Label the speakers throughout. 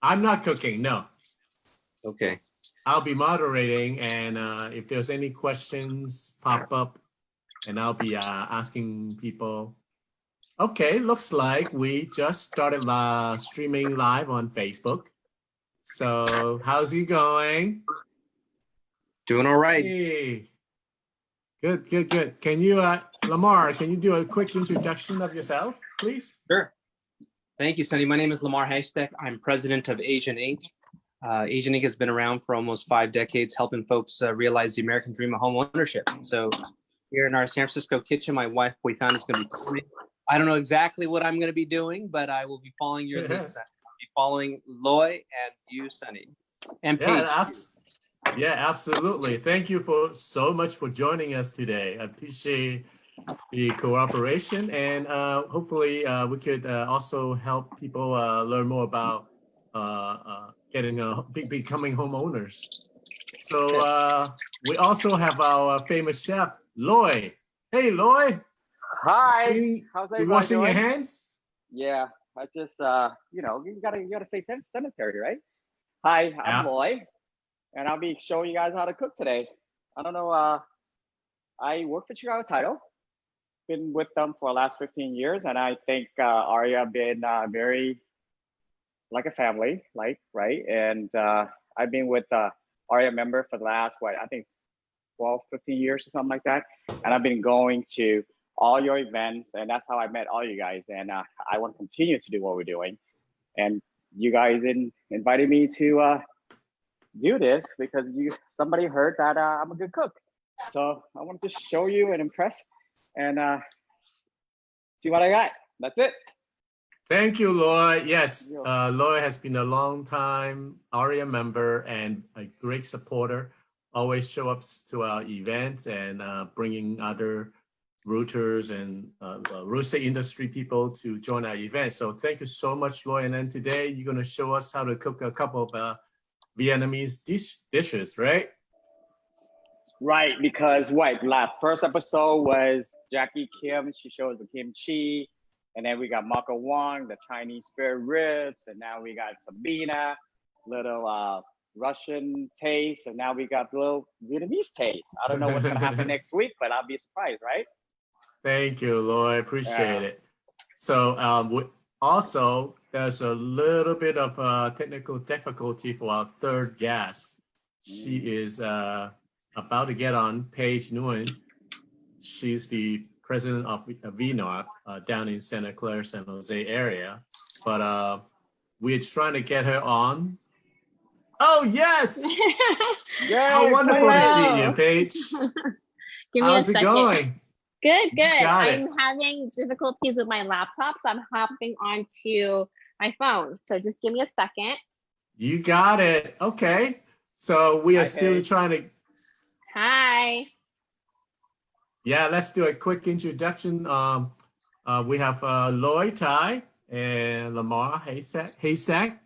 Speaker 1: I'm not cooking, no.
Speaker 2: Okay.
Speaker 1: I'll be moderating, and if there's any questions pop up, and I'll be asking people. Okay, looks like we just started streaming live on Facebook. So how's it going?
Speaker 2: Doing all right.
Speaker 1: Hey, good, good, good. Can you, Lamar, can you do a quick introduction of yourself, please?
Speaker 2: Sure. Thank you, Sonny. My name is Lamar Heystek. I'm president of Asian Inc. Asian Inc. has been around for almost 5 decades, helping folks realize the American dream of home ownership. So here in our San Francisco kitchen, my wife, we found is going to be cooking. I don't know exactly what I'm going to be doing, but I will be following your lead. I'll be following Loy and you, Sonny, and Paige.
Speaker 1: Yeah, absolutely. Thank you so much for joining us today. I appreciate the cooperation, and hopefully we could also help people learn more about becoming homeowners. So we also have our famous chef, Loy. Hey, Loy.
Speaker 3: Hi. How's everybody
Speaker 1: washing
Speaker 3: doing?
Speaker 1: your hands?
Speaker 3: Yeah, I just you know, you gotta stay sanitary, right? Hi, I'm Loy, and I'll be showing you guys how to cook today. I don't know. I work for Chicago Title. Been with them for the last 15 years, and I think AREAA been very like a family, right? And I've been with AREAA member for the last I think 12, 15 years or something like that. And I've been going to all your events, and that's how I met all you guys. And I want to continue to do what we're doing. And you guys invited me to do this because somebody heard that I'm a good cook. So I wanted to show you and impress and see what I got. That's it.
Speaker 1: Thank you, Loy. Yes, Loy has been a long time AREAA member and a great supporter. Always show up to our events and bringing other routers and real estate industry people to join our event. So thank you so much, Loy. And then today you're going to show us how to cook a couple of Vietnamese dishes, right?
Speaker 3: Right, because first episode was Jackie Kim. She shows the kimchi. And then we got Marco Wong, the Chinese spare ribs. And now we got Sabina, little Russian taste. And now we got a little Vietnamese taste. I don't know what's going to happen next week, but I'll be surprised, right?
Speaker 1: Thank you, Lloyd. Appreciate it. So also, there's a little bit of technical difficulty for our third guest. She is about to get on, Paige Nguyen. She's the president of VNARP down in Santa Clara, San Jose area. But we're trying to get her on. Oh, yes! How wonderful to see you, Paige. How's it going?
Speaker 4: Good, good. I'm having difficulties with my laptop, so I'm hopping onto my phone. So just give me a second.
Speaker 1: You got it. Okay. So we are still trying to.
Speaker 4: Hi.
Speaker 1: Yeah, let's do a quick introduction. We have Loy Tai and Lamar Heystek,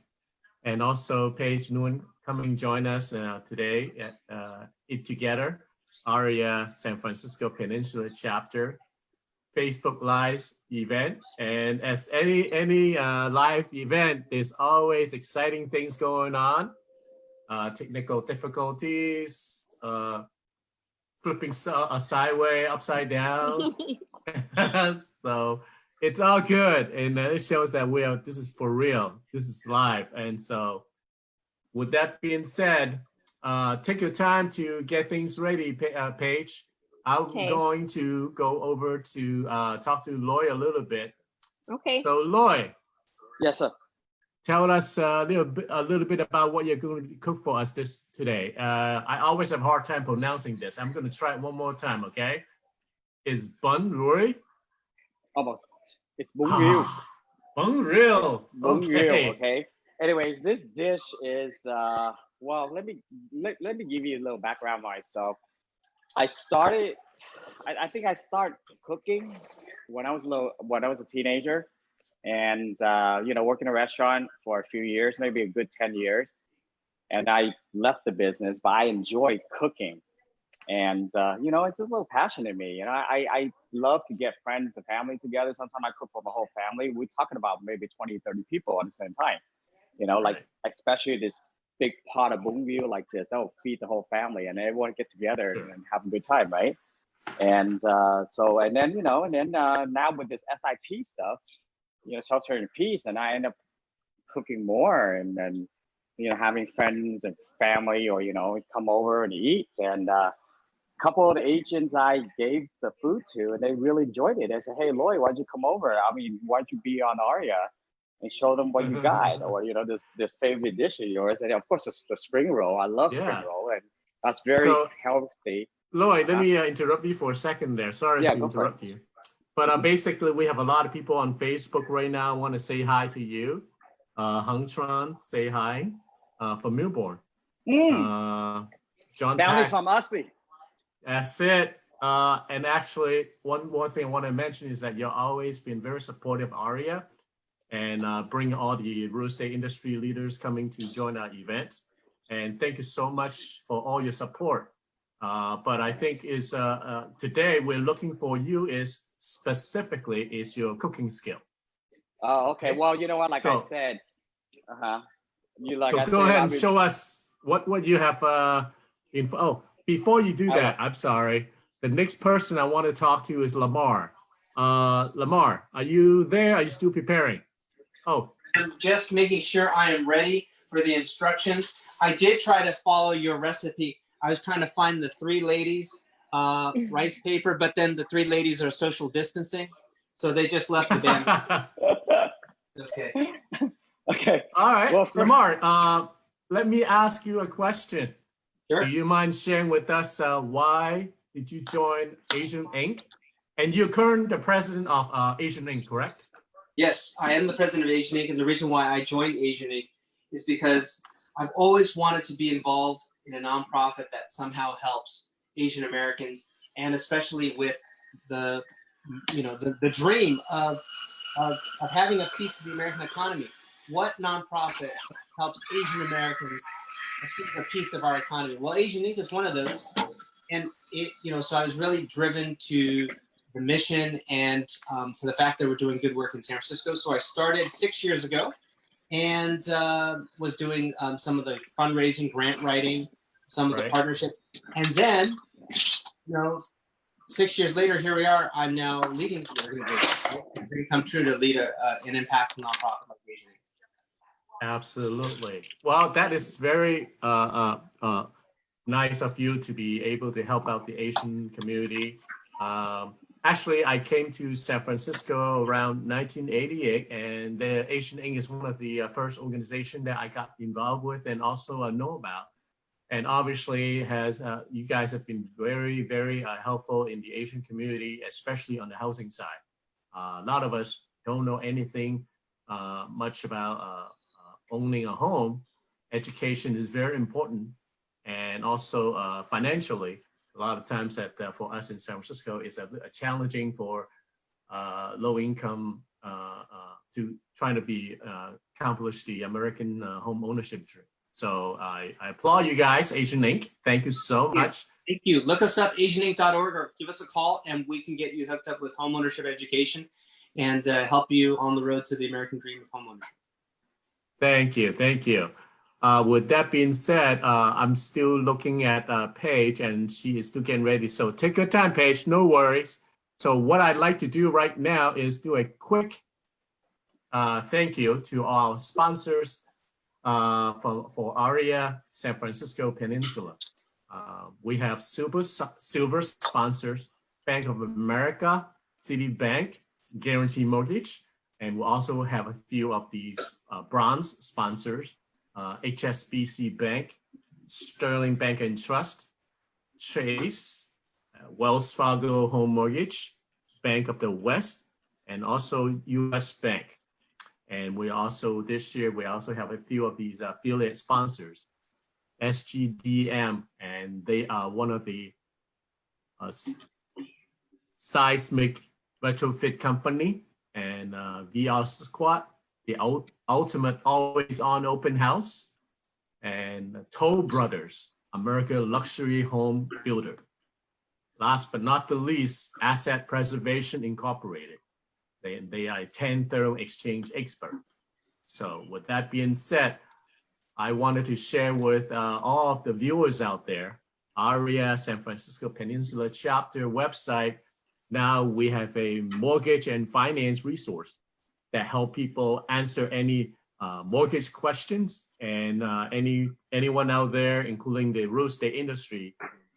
Speaker 1: and also Paige Nguyen coming join us today at Eat Together, AREAA San Francisco Peninsula chapter, Facebook Live event. And as any live event, there's always exciting things going on, technical difficulties, flipping sideways, upside down. So it's all good. And it shows that this is for real. This is live. And so with that being said, take your time to get things ready, Paige. I'm going to go over to talk to Loy a little bit.
Speaker 4: Okay.
Speaker 1: So Loy.
Speaker 3: Yes, sir.
Speaker 1: Tell us a little bit about what you're going to cook for us today. I always have a hard time pronouncing this. I'm going to try it one more time, okay? It's Bun Rieu?
Speaker 3: Almost. It's Bun Rieu.
Speaker 1: Bun Rieu.
Speaker 3: Bun Rieu, okay. Anyways, this dish is well, let me give you a little background on myself. I think I started cooking when I was a teenager. And you know, worked in a restaurant for a few years, maybe a good 10 years. And I left the business, but I enjoy cooking. And you know, it's just a little passion in me. You know, I love to get friends and family together. Sometimes I cook for the whole family. We're talking about maybe 20, 30 people at the same time. You know, like
Speaker 1: Right.
Speaker 3: especially this big pot of Bun Rieu like this, that will feed the whole family and everyone get together
Speaker 1: Sure.
Speaker 3: and have a good time, right? And so, and then, you know, and then now with this SIP stuff, you know, shelter in peace, and I end up cooking more and then, you know, having friends and family or, you know, come over and eat. And couple of the agents I gave the food to, and they really enjoyed it. They said, "Hey, Lloyd, why'd you come over? I mean, why'd you be on AREAA and show them what you got, or you know, this favorite dish of yours?" And of course, it's the spring roll. I love spring
Speaker 1: Yeah.
Speaker 3: roll, and that's very
Speaker 1: So
Speaker 3: healthy.
Speaker 1: Lloyd, let me interrupt you for a second there. Sorry
Speaker 3: Yeah,
Speaker 1: to
Speaker 3: go for it.
Speaker 1: interrupt you. But basically, we have a lot of people on Facebook right now. I want to say hi to you. Hung Tran, say hi from Melbourne. John
Speaker 3: Family
Speaker 1: Pack,
Speaker 3: from Aussie.
Speaker 1: that's it. And actually, one more thing I want to mention is that you've always been very supportive of AREAA and bring all the real estate industry leaders coming to join our event. And thank you so much for all your support. But I think is today we're looking for you is specifically is your cooking skill.
Speaker 3: Oh, okay. Well, you know what? Like I
Speaker 1: So-
Speaker 3: said, you like
Speaker 1: So
Speaker 3: I
Speaker 1: go
Speaker 3: said,
Speaker 1: ahead
Speaker 3: I
Speaker 1: and
Speaker 3: mean,
Speaker 1: show us what you have info. Oh, before you do that, I'm sorry. The next person I want to talk to is Lamar. Lamar, are you there? Are you still preparing? Oh,
Speaker 2: I'm just making sure I am ready for the instructions. I did try to follow your recipe. I was trying to find the three ladies rice paper, but then the three ladies are social distancing, so they just left the damn. Okay.
Speaker 3: okay.
Speaker 1: all right.
Speaker 3: Well,
Speaker 1: Lamar, let me ask you a question.
Speaker 2: Sure.
Speaker 1: Do you mind sharing with us why did you join Asian Inc? And you're currently the president of Asian Inc, correct?
Speaker 2: Yes, I am the president of Asian Inc. And the reason why I joined Asian Inc. is because I've always wanted to be involved in a nonprofit that somehow helps Asian Americans, and especially with the, you know, the dream of having a piece of the American economy. What nonprofit helps Asian Americans achieve a piece of our economy? Well, Asian Inc. is one of those, and it, you know, so I was really driven to the mission and for the fact that we're doing good work in San Francisco. So I started 6 years ago and was doing some of the fundraising, grant writing, some of the partnerships. And then, you know, 6 years later, here we are. I'm now leading the organization. It's going to come true to lead an impactful nonprofit like Asian Inc.
Speaker 1: Absolutely. Well, that is very nice of you to be able to help out the Asian community. Actually, I came to San Francisco around 1988, and the Asian Inc. is one of the first organizations that I got involved with and also know about. And obviously, has you guys have been very, very helpful in the Asian community, especially on the housing side. A lot of us don't know anything much about owning a home. Education is very important, and also financially. A lot of times that for us in San Francisco is a challenging for low income to trying to be accomplish the American home ownership dream. So I applaud you guys, Asian Inc. Thank you so much.
Speaker 2: Thank you. Look us up, asianinc.org, or give us a call and we can get you hooked up with home ownership education and help you on the road to the American dream of home ownership.
Speaker 1: Thank you. Thank you. With that being said, I'm still looking at Paige and she is still getting ready. So take your time, Paige, no worries. So what I'd like to do right now is do a quick thank you to our sponsors for AREAA San Francisco Peninsula. We have silver sponsors, Bank of America, Citibank, Guarantee Mortgage, and we also have a few of these bronze sponsors, HSBC Bank, Sterling Bank and Trust, Chase, Wells Fargo Home Mortgage, Bank of the West, and also US Bank. And we also, this year, we also have a few of these affiliate sponsors, SGDM, and they are one of the seismic retrofit company, and VR Squad, the ultimate always on open house, and Toll Brothers, America luxury home builder. Last but not the least, Asset Preservation Incorporated. They are a 10-thorough exchange expert. So with that being said, I wanted to share with all of the viewers out there, AREAA San Francisco Peninsula chapter website. Now we have a mortgage and finance resource that help people answer any mortgage questions, and anyone out there, including the real estate industry.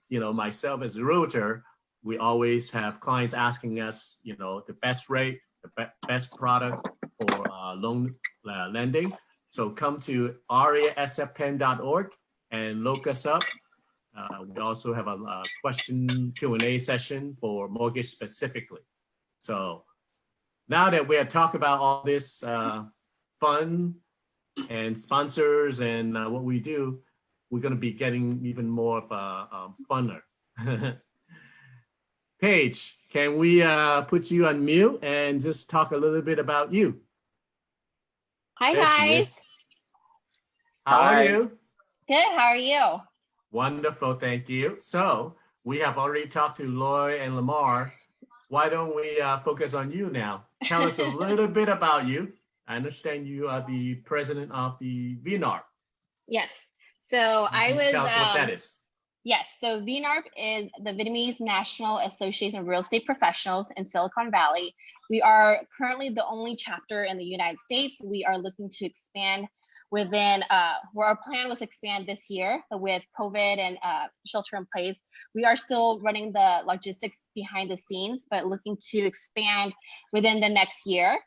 Speaker 1: You know, myself as a realtor, we always have clients asking us, you know, the best rate, the best product for loan lending. So come to areasfpen.org and look us up. We also have a question Q&A session for mortgage specifically. So now that we have talked about all this fun and sponsors and what we do, we're going to be getting even more of a funner. Paige, can we put you on mute and just talk a little bit about you?
Speaker 4: Hi,
Speaker 1: There she
Speaker 4: guys.
Speaker 1: is. How are you?
Speaker 4: Good. How are you?
Speaker 1: Wonderful, thank you. So we have already talked to Loy and Lamar. Why don't we focus on you now? Tell us a little bit about you. I understand you are the president of the VNARP.
Speaker 4: Yes. So I was.
Speaker 1: Tell us what that is.
Speaker 4: Yes. So VNARP is the Vietnamese National Association of Real Estate Professionals in Silicon Valley. We are currently the only chapter in the United States. We are looking to expand within where our plan was to expand this year with COVID and shelter in place. We are still running the logistics behind the scenes, but looking to expand within the next year.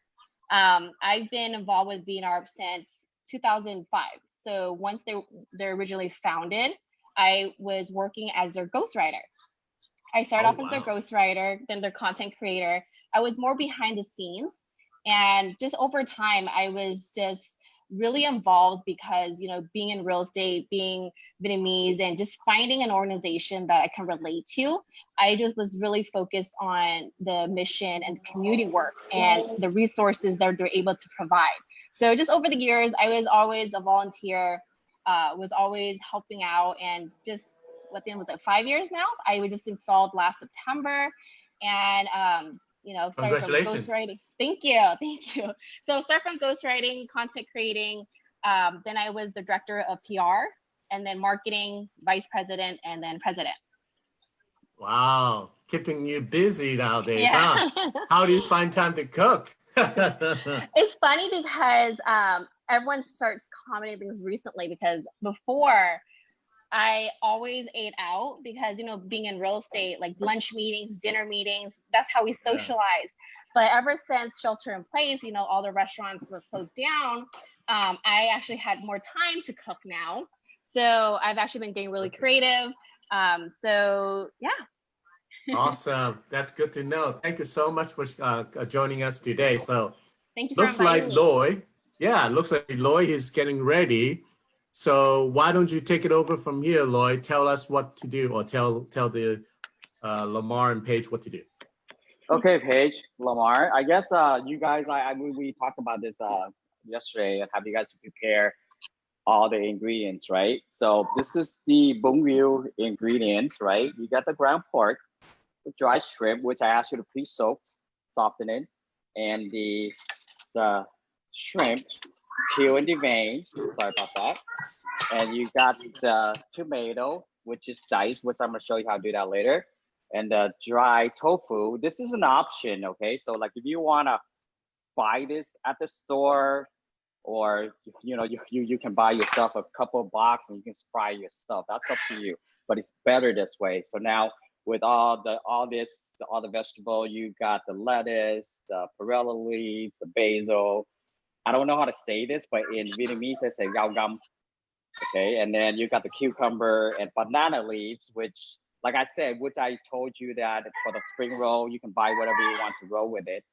Speaker 4: I've been involved with VNARP since 2005. So once they're originally founded, I was working as their ghostwriter. I started off as their ghostwriter, then their content creator. I was more behind the scenes, and just over time, I was just really involved because, you know, being in real estate, being Vietnamese, and just finding an organization that I can relate to, I just was really focused on the mission and community work and the resources that they're able to provide. So just over the years, I was always a volunteer, was always helping out, and just within, was it 5 years now? I was just installed last September, and you know, started from ghostwriting. Thank you. So start from ghostwriting, content creating. Then I was the director of PR, and then marketing, vice president, and then president.
Speaker 1: Wow, keeping you busy nowadays, huh? How do you find time to cook?
Speaker 4: It's funny because everyone starts commenting things recently, because before I always ate out because, you know, being in real estate, like lunch meetings, dinner meetings, that's how we socialize. But ever since shelter in place, you know, all the restaurants were closed down. I actually had more time to cook now. So I've actually been getting really creative. So yeah.
Speaker 1: Awesome. That's good to know. Thank you so much for joining us today. So
Speaker 4: thank you for
Speaker 1: looks like
Speaker 4: inviting me.
Speaker 1: Loy, looks like Loy is getting ready. So why don't you take it over from here, Lloyd? Tell us what to do, or tell the Lamar and Paige what to do.
Speaker 3: Okay, Paige, Lamar. I guess you guys, we talked about this yesterday and have you guys prepare all the ingredients, right? So this is the Bun Rieu ingredients, right? You got the ground pork, the dry shrimp, which I asked you to pre-soak, soften it, and the shrimp, peel in the vein. Sorry about that. And you got the tomato, which is diced, which I'm gonna show you how to do that later. And the dry tofu. This is an option, okay? So like if you wanna buy this at the store, or you know, you can buy yourself a couple of boxes and you can fry yourself. That's up to you, but it's better this way. So now with all the vegetable, you got the lettuce, the perilla leaves, the basil. I don't know how to say this, but in Vietnamese they say gao gam. Okay, and then you got the cucumber and banana leaves, which, like I said, which I told you that for the spring roll, you can buy whatever you want to roll with it.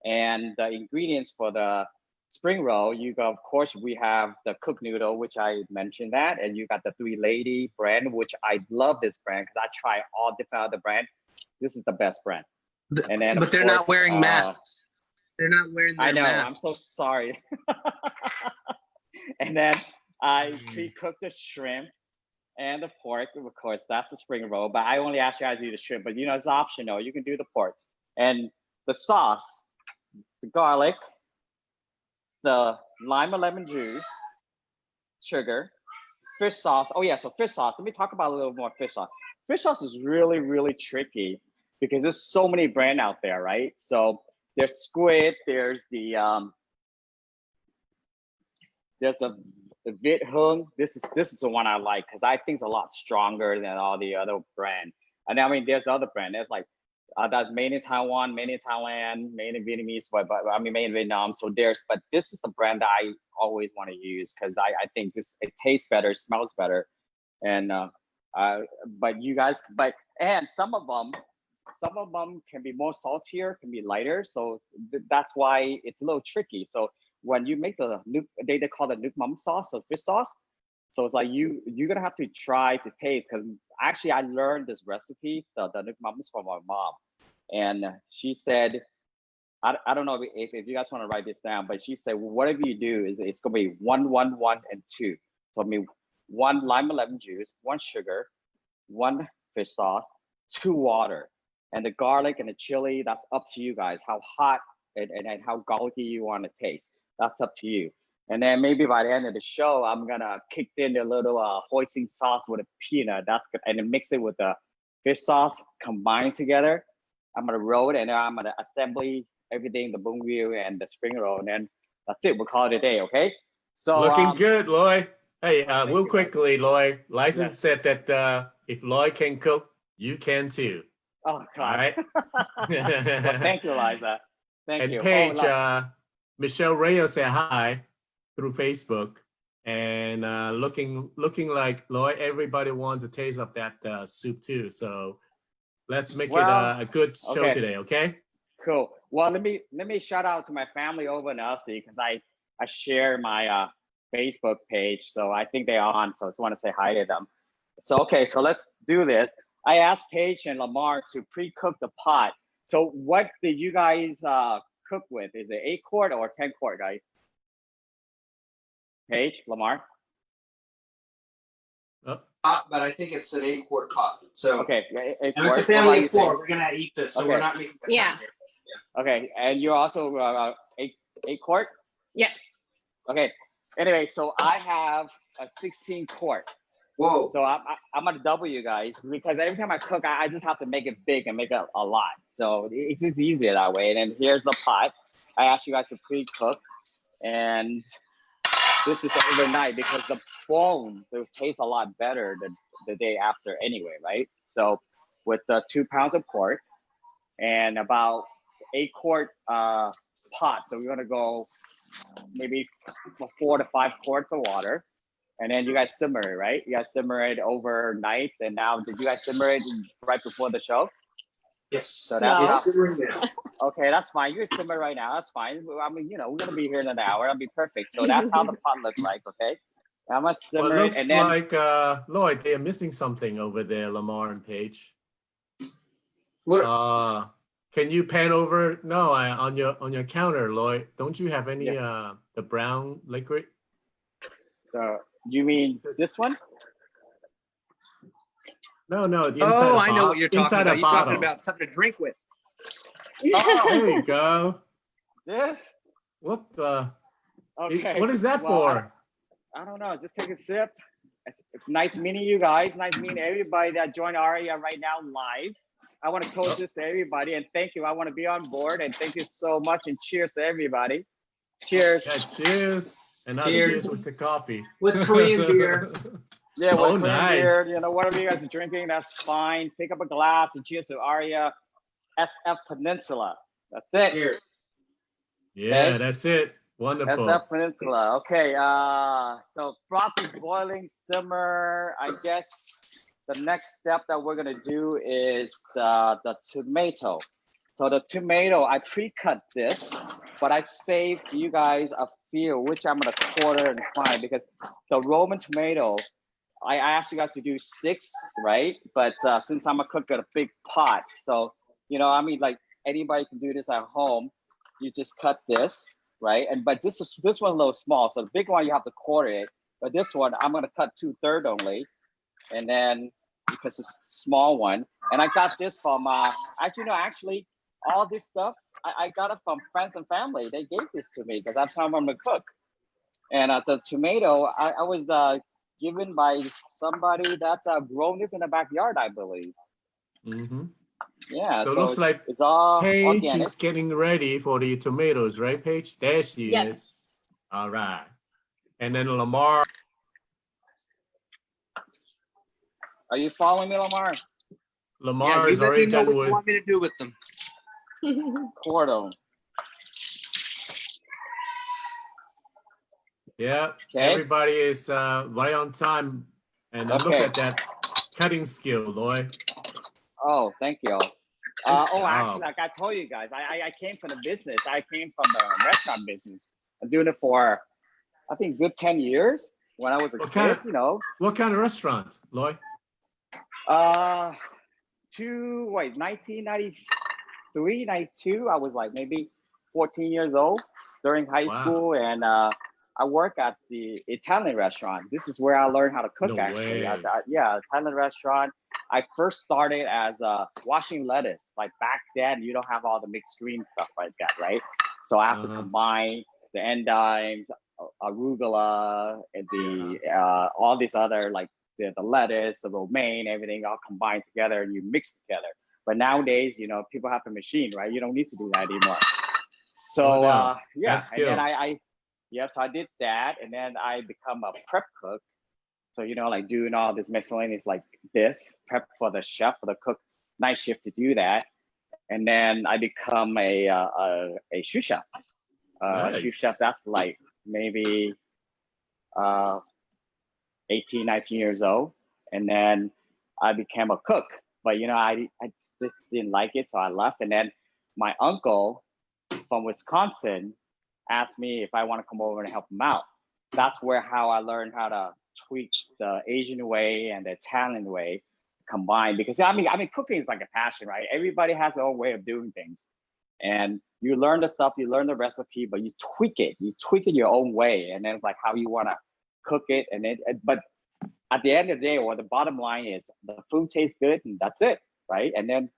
Speaker 3: And the ingredients for the spring roll, you got, of course, we have the cooked noodle, which I mentioned that, and you got the Three Lady brand, which I love this brand because I try all different other brand. This is the best brand. And then,
Speaker 2: but they're not wearing masks. They're not wearing their masks.
Speaker 3: I know. I'm so sorry. And then I pre-cooked the shrimp and the pork. Of course, that's the spring roll, but I only asked you how to do the shrimp, but you know, it's optional. You can do the pork. And the sauce, the garlic, the lime and lemon juice, sugar, fish sauce. Oh yeah, so fish sauce. Let me talk about a little more fish sauce. Fish sauce is really, really tricky because there's so many brands out there, right? So there's squid, there's the Việt Hương. This is the one I like because I think it's a lot stronger than all the other brand. And I mean, there's other brand. There's like that's made in Taiwan, made in Thailand, made in Vietnamese, but I mean made in Vietnam. So but this is the brand that I always want to use because I think it tastes better, smells better, and and some of them can be more saltier, can be lighter. So that's why it's a little tricky. So when you make they call it nước mắm sauce, so fish sauce. So it's like you're gonna have to try to taste because actually I learned this recipe, the nước mắm, from my mom, and she said, I don't know if you guys want to write this down, but she said, well, whatever you do is it's gonna be 1, 1, 1, and 2. So I mean 1 lime and lemon juice, 1 sugar, 1 fish sauce, 2 water, and the garlic and the chili. That's up to you guys how hot and how garlicky you want to taste. That's up to you. And then maybe by the end of the show, I'm gonna kick in a little hoisin sauce with a peanut. That's good, and then mix it with the fish sauce combined together. I'm gonna roll it, and then I'm gonna assemble everything, the Bun Rieu and the spring roll, and then that's it. We'll call it a day, okay? So
Speaker 1: Looking good, Lloyd. Hey, real
Speaker 3: you,
Speaker 1: quickly, Lloyd. License
Speaker 3: Yes.
Speaker 1: said that if Lloyd can cook, you can too.
Speaker 3: Oh
Speaker 1: All
Speaker 3: God.
Speaker 1: right.
Speaker 3: Well, thank you, Liza. Thank
Speaker 1: And
Speaker 3: you.
Speaker 1: Paige, Michelle Rayo said hi through Facebook, and looking like Lloyd. Everybody wants a taste of that soup too. So let's make it a good show
Speaker 3: okay.
Speaker 1: today, okay?
Speaker 3: Cool. Well, let me shout out to my family over in Aussie because I share my Facebook page, so I think they're on. So I just want to say hi to them. So okay, so let's do this. I asked Paige and Lamar to pre-cook the pot. So what did you guys cook with? Is it 8 quart or 10 quart, guys? Paige, Lamar.
Speaker 2: But I think it's an 8-quart pot. So
Speaker 3: Okay, 8
Speaker 2: and it's a
Speaker 3: quart. What
Speaker 2: family
Speaker 3: about
Speaker 2: of 4.
Speaker 3: you, Paige?
Speaker 2: We're gonna eat this, so
Speaker 3: Okay.
Speaker 2: we're not making. a ton
Speaker 4: Yeah.
Speaker 2: here.
Speaker 3: Okay, and you're also 8 quart.
Speaker 4: Yeah.
Speaker 3: Okay. Anyway, so I have a 16 quart.
Speaker 2: Whoa.
Speaker 3: So I'm gonna double you guys because every time I cook, I just have to make it big and make it a lot. So it's just easier that way. And then here's the pot. I asked you guys to pre-cook, and this is overnight because the bone will taste a lot better the day after anyway, right? So with the 2 pounds of pork and about 8 quart pot, so we're gonna go maybe 4 to 5 quarts of water. And then you guys simmer it, right? You guys simmer it overnight. And now, did you guys simmer it right before the show?
Speaker 2: Yes.
Speaker 3: So that's
Speaker 4: No.
Speaker 2: It's simmering now.
Speaker 3: okay. That's fine. You can simmer right now. That's fine. I mean, we're gonna be here in an hour. That'll be perfect. So that's how the pot looks like. Okay. Now I'm gonna
Speaker 1: Well,
Speaker 3: simmer
Speaker 1: it
Speaker 3: it,
Speaker 1: looks
Speaker 3: and then
Speaker 1: like Lloyd, they are missing something over there, Lamar and Paige.
Speaker 2: What?
Speaker 3: Oh.
Speaker 1: Can you pan over? No, on your counter, Lloyd. Don't you have any the brown liquid?
Speaker 3: You mean this one?
Speaker 1: No, the inside.
Speaker 2: Oh, I know what you're talking
Speaker 1: inside
Speaker 2: about.
Speaker 1: a
Speaker 2: You're talking
Speaker 1: bottle.
Speaker 2: about something to drink with.
Speaker 3: Oh,
Speaker 1: There you go.
Speaker 3: this.
Speaker 1: What?
Speaker 3: Okay.
Speaker 1: What is that
Speaker 3: Well,
Speaker 1: for?
Speaker 3: I don't know. Just take a sip. It's nice meeting you guys. Nice meeting everybody that joined AREAA right now live. I want to toast this to everybody and thank you. I want to be on board and thank you so much and cheers to everybody. Cheers.
Speaker 1: Yeah, cheers. And now
Speaker 2: Cheers.
Speaker 1: cheers with the coffee.
Speaker 2: With Korean beer.
Speaker 3: Yeah,
Speaker 1: Oh,
Speaker 3: with Korean beer,
Speaker 1: nice.
Speaker 3: whatever you guys are drinking, that's fine. Pick up a glass and cheers to AREAA SF Peninsula. That's it.
Speaker 2: Here.
Speaker 1: Yeah,
Speaker 3: Okay.
Speaker 1: that's it. Wonderful.
Speaker 3: SF Peninsula. Okay. So frothy, boiling, simmer. I guess the next step that we're gonna do is the tomato. So the tomato, I pre-cut this, but I saved you guys a few, which I'm gonna quarter and fine because the Roman tomato, I asked you guys to do 6, right? But since I'm gonna cook at a big pot, so I mean, like anybody can do this at home. You just cut this, right? But this one's a little small, so the big one you have to quarter it. But this one I'm gonna cut 2/3 only, and then because it's a small one, and I got this from actually all this stuff I got it from friends and family. They gave this to me because that's how I'm a cook. And the tomato, I was given by somebody that's grown this in the backyard, I believe.
Speaker 1: Mm-hmm.
Speaker 3: Yeah,
Speaker 1: So it looks like
Speaker 3: it's all
Speaker 1: Paige
Speaker 3: organic.
Speaker 1: is getting ready for the tomatoes, right, Paige? There she
Speaker 4: Yes.
Speaker 1: is. All right. And then Lamar.
Speaker 3: Are you following me, Lamar?
Speaker 1: Lamar
Speaker 2: you
Speaker 1: is
Speaker 2: let
Speaker 1: already
Speaker 2: me know
Speaker 1: done
Speaker 2: what you
Speaker 1: with.
Speaker 2: want me to do with them.
Speaker 3: Cordon.
Speaker 1: Yeah,
Speaker 3: Okay.
Speaker 1: everybody is right on time. And then look
Speaker 3: Okay.
Speaker 1: at that cutting skill, Lloyd.
Speaker 3: Oh, thank you.
Speaker 1: job.
Speaker 3: Actually, like I told you guys, I came from the business. I came from the restaurant business. I'm doing it for, I think, good 10 years when I was a
Speaker 1: What
Speaker 3: kid,
Speaker 1: kind of-
Speaker 3: you know.
Speaker 1: What kind of restaurant, Lloyd?
Speaker 3: 1993, 92, I was like maybe 14 years old during high
Speaker 1: Wow.
Speaker 3: school, and I work at the Italian restaurant. This is where I learned how to cook,
Speaker 1: No
Speaker 3: actually.
Speaker 1: way.
Speaker 3: Yeah, Italian restaurant. I first started as washing lettuce. Like back then, you don't have all the mixed green stuff like that, right? So I have to combine the endimes, arugula, and the all these other like the lettuce, the romaine, everything all combined together, and you mix together. But nowadays, you know, people have the machine, right? You don't need to do that anymore. So
Speaker 1: no.
Speaker 3: yeah,
Speaker 1: That's
Speaker 3: and then
Speaker 1: skills.
Speaker 3: so I did that, and then I become a prep cook. So, you know, like doing all this miscellaneous like this, prep for the chef, for the cook, night shift to do that. And then I become a sous chef. Sous chef,
Speaker 1: Nice.
Speaker 3: that's like maybe 18, 19 years old. And then I became a cook. But, you know, I just didn't like it, so I left. And then my uncle from Wisconsin asked me if I want to come over and help him out. That's how I learned how to tweak the Asian way and the Italian way combined. Because I mean, cooking is like a passion, right? Everybody has their own way of doing things, and you learn the stuff, you learn the recipe, but you tweak it your own way, and then it's like how you want to cook it. And but at the end of the day, or the bottom line is the food tastes good, and that's it, right? And then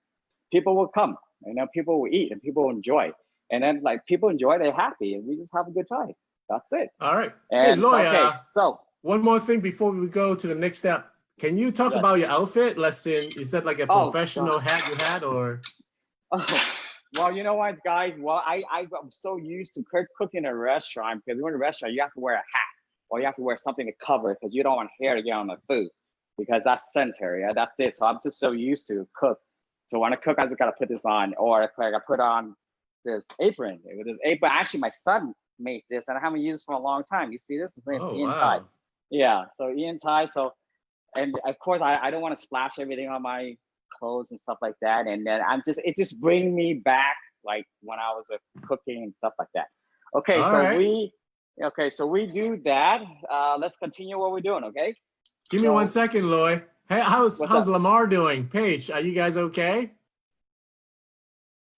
Speaker 3: people will come, and then people will eat, and people will enjoy. And then like people enjoy, they're happy, and we just have a good time. That's it.
Speaker 1: All right.
Speaker 3: And
Speaker 1: hey, Lloyd,
Speaker 3: okay, so
Speaker 1: one more thing before we go to the next step. Can you talk
Speaker 3: Yes.
Speaker 1: about your outfit? Is that like a
Speaker 3: Oh,
Speaker 1: professional
Speaker 3: God.
Speaker 1: hat you had, or?
Speaker 3: Oh, well, you know what, guys? Well, I'm so used to cooking in a restaurant, because when in a restaurant, you have to wear a hat, or you have to wear something to cover, because you don't want hair to get on the food, because that's sanitary. That's it. So I'm just so used to cook. So when I cook, I just gotta put this on, or I put on this apron. With this apron, actually, my son made this, and I haven't used it for a long time. You see this? It's
Speaker 1: Oh,
Speaker 3: Ian's tie.
Speaker 1: wow.
Speaker 3: Yeah. So Ian's tie. So, and of course, I don't want to splash everything on my clothes and stuff like that. And then it just brings me back like when I was cooking and stuff like that. Okay,
Speaker 1: All
Speaker 3: so
Speaker 1: right.
Speaker 3: we do that. Let's continue what we're doing. Okay.
Speaker 1: Give me
Speaker 3: So-
Speaker 1: 1 second, Lloyd. Hey, how's
Speaker 3: What's up?
Speaker 1: Lamar doing? Paige, are you guys okay?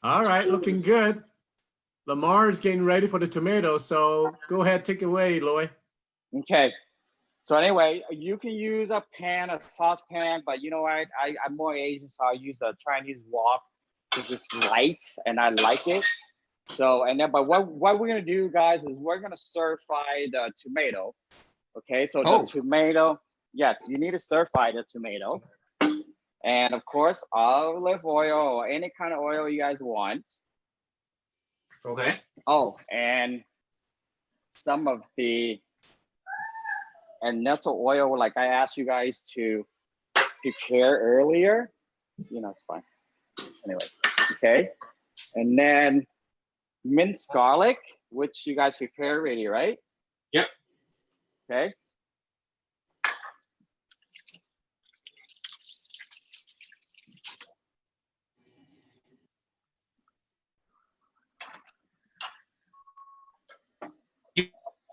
Speaker 1: All right, looking good. Lamar is getting ready for the tomatoes, so go ahead, take it away, Lloyd.
Speaker 3: Okay. So anyway, you can use a pan, a saucepan, but you know what? I'm more Asian, so I use a Chinese wok. It's just light, and I like it. So, and then, but what we're gonna do, guys, is we're gonna stir fry the tomato. Okay, so
Speaker 2: Oh.
Speaker 3: the tomato, yes, you need to stir fry the tomato. And of course, olive oil or any kind of oil you guys want.
Speaker 2: Okay.
Speaker 3: Oh, and some of the netto oil, like I asked you guys to prepare earlier. You know, it's fine. Anyway, okay. And then minced garlic, which you guys prepared already, right?
Speaker 2: Yep.
Speaker 3: Okay.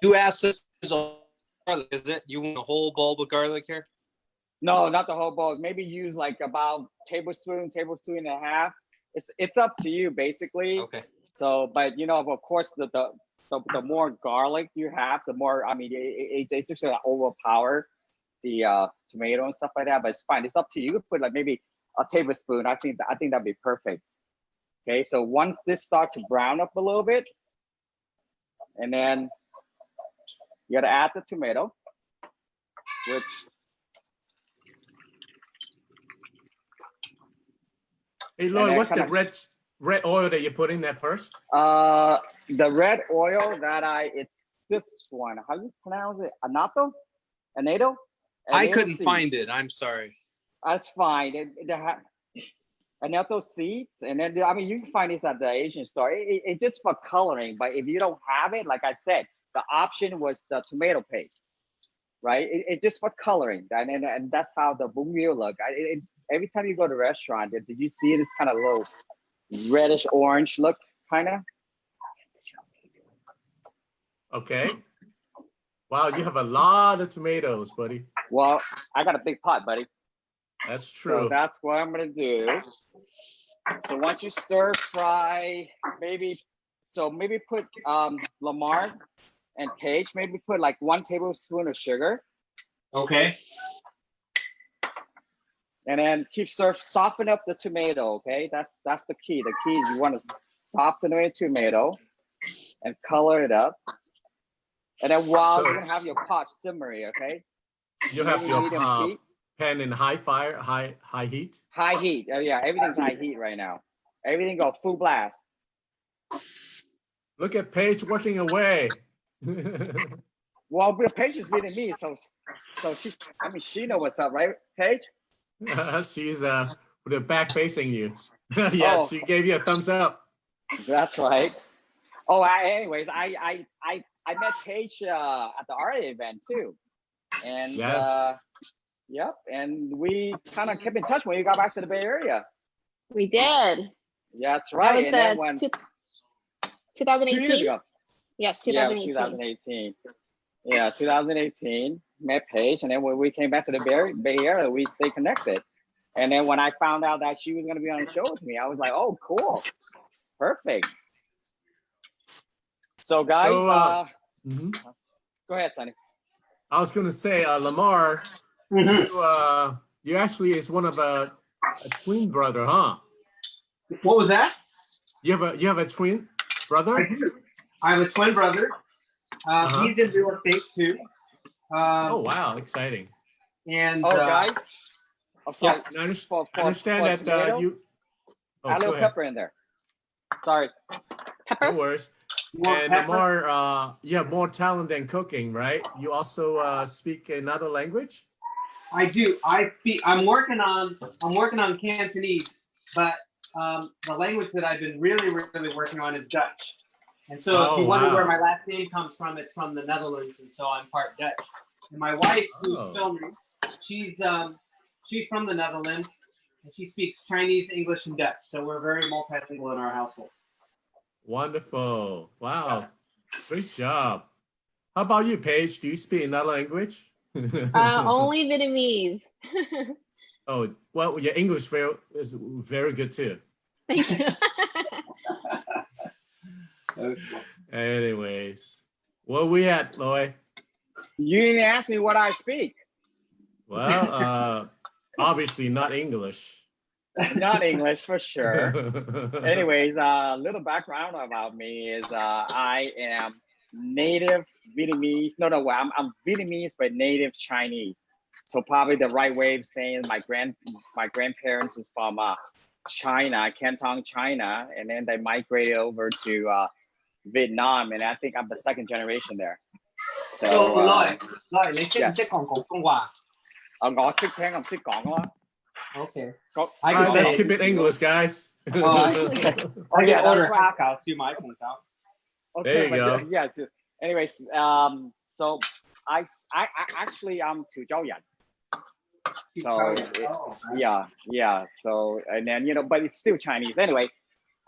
Speaker 2: You asked this garlic, is it? You want a whole bulb of garlic here?
Speaker 3: No, not the whole bowl. Maybe use like about tablespoon and a half. It's up to you, basically.
Speaker 2: Okay.
Speaker 3: So, but you know, of course, the more garlic you have, the more. I mean, it's just gonna overpower the tomato and stuff like that. But it's fine. It's up to you. You could put like maybe a tablespoon. I think that'd be perfect. Okay, so once this starts to brown up a little bit, and then you gotta add the tomato, which
Speaker 1: Hey Lloyd, what's the
Speaker 3: kinda-
Speaker 1: red oil that you put in there first?
Speaker 3: the red oil that it's this one. How do you pronounce it? Anato? Anato?
Speaker 2: I couldn't find it. I'm sorry.
Speaker 3: That's fine. Anato seeds, and then I mean you can find this at the Asian store. It's just for coloring, but if you don't have it, like I said, the option was the tomato paste, right? It's just for coloring, and that's how the Bun Rieu look. Every time you go to a restaurant, did you see this kind of little reddish orange look, kind of?
Speaker 1: Okay. Wow, you have a lot of tomatoes, buddy.
Speaker 3: Well, I got a big pot, buddy.
Speaker 1: That's true.
Speaker 3: So that's what I'm gonna do. So once you stir fry, maybe put Lamar and Paige, maybe put like 1 tablespoon of sugar,
Speaker 2: Okay.
Speaker 3: and then keep soften up the tomato. Okay, that's the key. The key is you want to soften the tomato and color it up. And then while you're gonna have your pot simmering, okay?
Speaker 1: You have
Speaker 3: medium
Speaker 1: your
Speaker 3: heat.
Speaker 1: pan in high fire, high heat.
Speaker 3: High heat. Oh yeah, everything's high heat right now. Everything go full blast.
Speaker 1: Look at Paige working away.
Speaker 3: Well, but Paige is leading me, so she know what's up, right, Paige?
Speaker 1: She's with her back facing you. Yes,
Speaker 3: Oh.
Speaker 1: she gave you a thumbs up.
Speaker 3: That's right. Oh, anyways, I met Paige at the AREAA event too, and
Speaker 1: Yes.
Speaker 3: yep, and we kind of kept in touch when you got back to the Bay Area.
Speaker 4: We did.
Speaker 3: Yeah, that's right.
Speaker 4: That
Speaker 3: And then
Speaker 4: was
Speaker 3: when 2 years
Speaker 4: 2018.
Speaker 3: ago.
Speaker 4: Yes,
Speaker 3: Yeah, it was
Speaker 4: 2018.
Speaker 3: 2018. Yeah, 2018, met Paige, and then when we came back to the Bay Area, we stayed connected. And then when I found out that she was going to be on the show with me, I was like, oh, cool. Perfect. So guys,
Speaker 1: Mhm.
Speaker 3: go ahead, Sonny.
Speaker 1: I was going to say, Lamar, you actually is one of a twin brother, huh?
Speaker 2: What was that?
Speaker 1: You have a twin brother?
Speaker 2: I do. I have a twin brother. He's in real estate too.
Speaker 1: Oh wow, exciting!
Speaker 2: And
Speaker 3: Guys,
Speaker 1: Yeah, I understand that
Speaker 3: tomato,
Speaker 1: you. Oh,
Speaker 3: add a
Speaker 1: go
Speaker 3: little
Speaker 1: ahead.
Speaker 3: pepper in there. Sorry.
Speaker 1: No
Speaker 4: Pepper.
Speaker 1: worries.
Speaker 2: more
Speaker 1: And
Speaker 2: pepper.
Speaker 1: Lamar, you have more talent than cooking, right? You also speak another language.
Speaker 2: I do. I'm working on Cantonese, but the language that I've been really working on is Dutch. And so if you wonder where my last name comes from, it's from the Netherlands, and so I'm part Dutch. And my wife, who's filming, she's from the Netherlands, and she speaks Chinese, English, and Dutch. So we're very multilingual in our household.
Speaker 1: Wonderful! Wow, great job. How about you, Paige? Do you speak another language?
Speaker 4: Only Vietnamese.
Speaker 1: Oh well, your English is very good too.
Speaker 4: Thank you.
Speaker 1: Anyways, where we at, Lloyd?
Speaker 3: You didn't ask me what I speak.
Speaker 1: Well, obviously not English.
Speaker 3: Not English for sure. Anyways, little background about me is I am native Vietnamese. No, I'm Vietnamese but native Chinese. So probably the right way of saying my grandparents is from China, Canton, China, and then they migrated over to Vietnam, and I think I'm the second generation there. So,
Speaker 2: 來，你識唔識講廣東話？
Speaker 3: 我識聽，我唔識講咯。
Speaker 2: Okay.
Speaker 3: I
Speaker 1: All right,
Speaker 3: can
Speaker 1: let's
Speaker 3: say-
Speaker 1: keep it English, guys.
Speaker 2: I
Speaker 3: yeah,
Speaker 2: can order
Speaker 3: that's right.
Speaker 2: 蝦餃燒賣同手。
Speaker 3: Okay,
Speaker 1: There you
Speaker 3: but
Speaker 1: go.
Speaker 3: yes. Anyways, so I actually I'm 潮州人. So yeah. So and then but it's still Chinese. Anyway,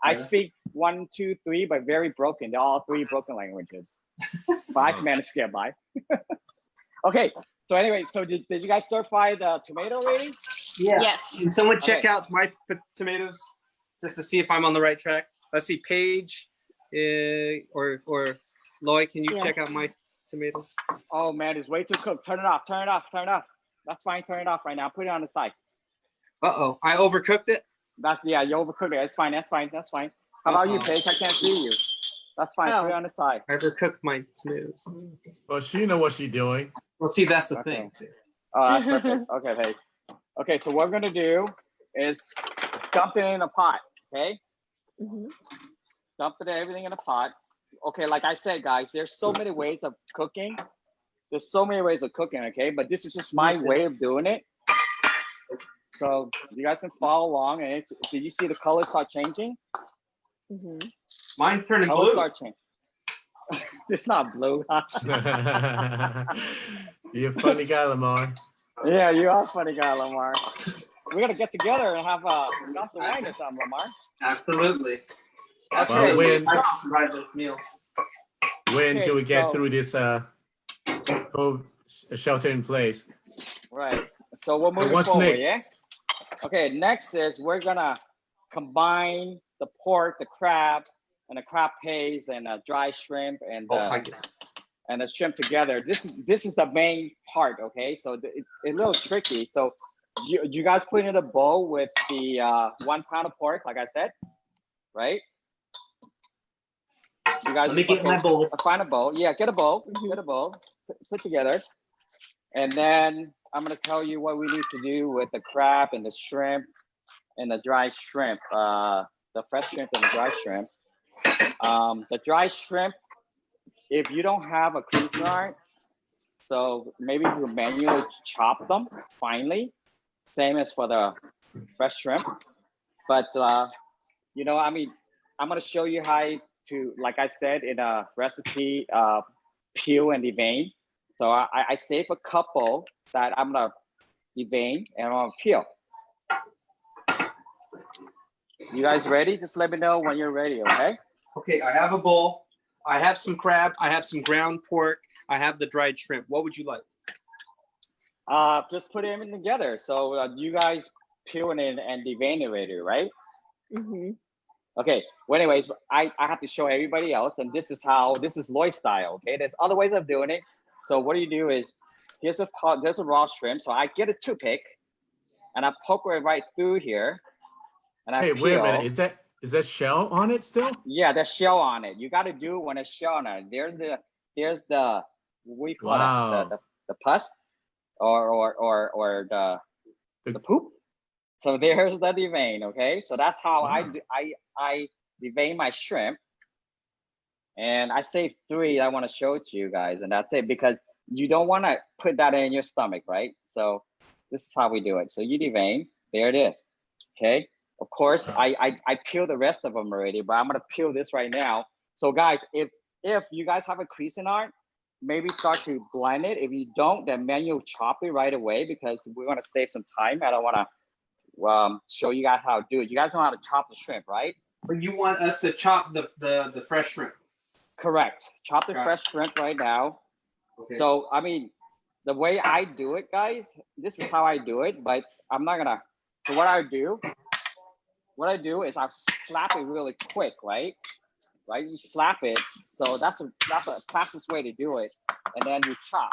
Speaker 3: I speak 1, 2, 3, but very broken. They're all 3 broken languages. But I can manage to get by. Okay. So anyway, so did you guys stir fry the tomato already?
Speaker 2: Yeah.
Speaker 4: Yes.
Speaker 2: Can someone check
Speaker 3: Okay.
Speaker 2: out my tomatoes just to see if I'm on the right track? Let's see, Paige, or Lloyd, can you
Speaker 4: Yeah.
Speaker 2: check out my tomatoes?
Speaker 3: Oh man, it's way too cooked. Turn it off. Turn it off. Turn it off. That's fine. Turn it off right now. Put it on the side.
Speaker 2: Uh-oh, I overcooked it.
Speaker 3: Yeah, you overcooked it. It's fine. That's fine. That's fine. How about you, Paige? I can't see you. That's fine. Put it on the side.
Speaker 2: I overcooked my tomatoes.
Speaker 1: Well, she know what she's doing.
Speaker 2: Well, see, that's the
Speaker 3: Okay.
Speaker 2: thing.
Speaker 3: Oh, that's perfect. Okay, Paige. Okay, so what we're gonna do is dump it in a pot. Okay. Dump it everything in a pot. Okay, like I said, guys, there's so many ways of cooking. There's so many ways of cooking. Okay, but this is just my way of doing it. So you guys can follow along. And did you see the color start changing?
Speaker 2: Mine's turning
Speaker 3: Color
Speaker 2: blue.
Speaker 3: start changing. It's not blue.
Speaker 1: You're a funny guy, Lamar.
Speaker 3: Yeah, you are a funny guy, Lamar. We gotta get together and have a glass of wine or something, Lamar.
Speaker 2: Absolutely.
Speaker 3: Okay.
Speaker 1: Well, when
Speaker 2: Provide this meal.
Speaker 1: till we get
Speaker 3: so-
Speaker 1: through this shelter in place.
Speaker 3: Right. So we'll move
Speaker 1: What's
Speaker 3: forward,
Speaker 1: next?
Speaker 3: yeah? Okay, next is we're gonna combine the pork, the crab, and the crab paste and dry shrimp and the shrimp together. This is the main part, okay? So it's a little tricky. So you guys put in a bowl with the 1 pound of pork, like I said, right? You guys
Speaker 2: Let me get my bowl.
Speaker 3: Find a bowl. Yeah, get a bowl. Get a bowl. Put together. And then I'm gonna tell you what we need to do with the crab and the shrimp and the dry shrimp. The fresh shrimp and the dry shrimp. The dry shrimp, if you don't have a Cuisinart, so maybe you manually chop them finely. Same as for the fresh shrimp. But you know, I mean, I'm gonna show you how to, like I said in a recipe, peel and devein. So I save a couple that I'm gonna devein and I'm gonna peel. You guys ready? Just let me know when you're ready, okay?
Speaker 2: Okay, I have a bowl. I have some crab. I have some ground pork. I have the dried shrimp. What would you like?
Speaker 3: Just put everything together. So you guys peel it and devein it already, right? Okay. Well, anyways, I have to show everybody else, and this is Lloyd style. Okay, there's other ways of doing it. So what you do is there's a raw shrimp. So I get a toothpick and I poke it right through here, and I
Speaker 1: Hey,
Speaker 3: peel.
Speaker 1: wait a minute. Is that shell on it still?
Speaker 3: Yeah, there's shell on it. You got to do when there's shell on it. There's the what do you call that? The pus or the poop. So there's the devein. Okay, so that's how I devein my shrimp. And I saved 3 I want to show it to you guys, and that's it, because you don't want to put that in your stomach, right? So this is how we do it. So you devein, there it is. Okay. Of course, I peel the rest of them already, but I'm gonna peel this right now. So guys, if you guys have a Cuisinart, maybe start to blend it. If you don't, then manual chop it right away, because we want to save some time. I don't want to show you guys how to do it. You guys know how to chop the shrimp, right?
Speaker 2: Or you want us to chop the fresh shrimp?
Speaker 3: Correct. Chop the fresh shrimp right now. Okay. So I mean, the way I do it, guys, this is how I do it, but I'm not gonna. So what I do is I slap it really quick, right? Right, you slap it. So that's the fastest way to do it. And then you chop,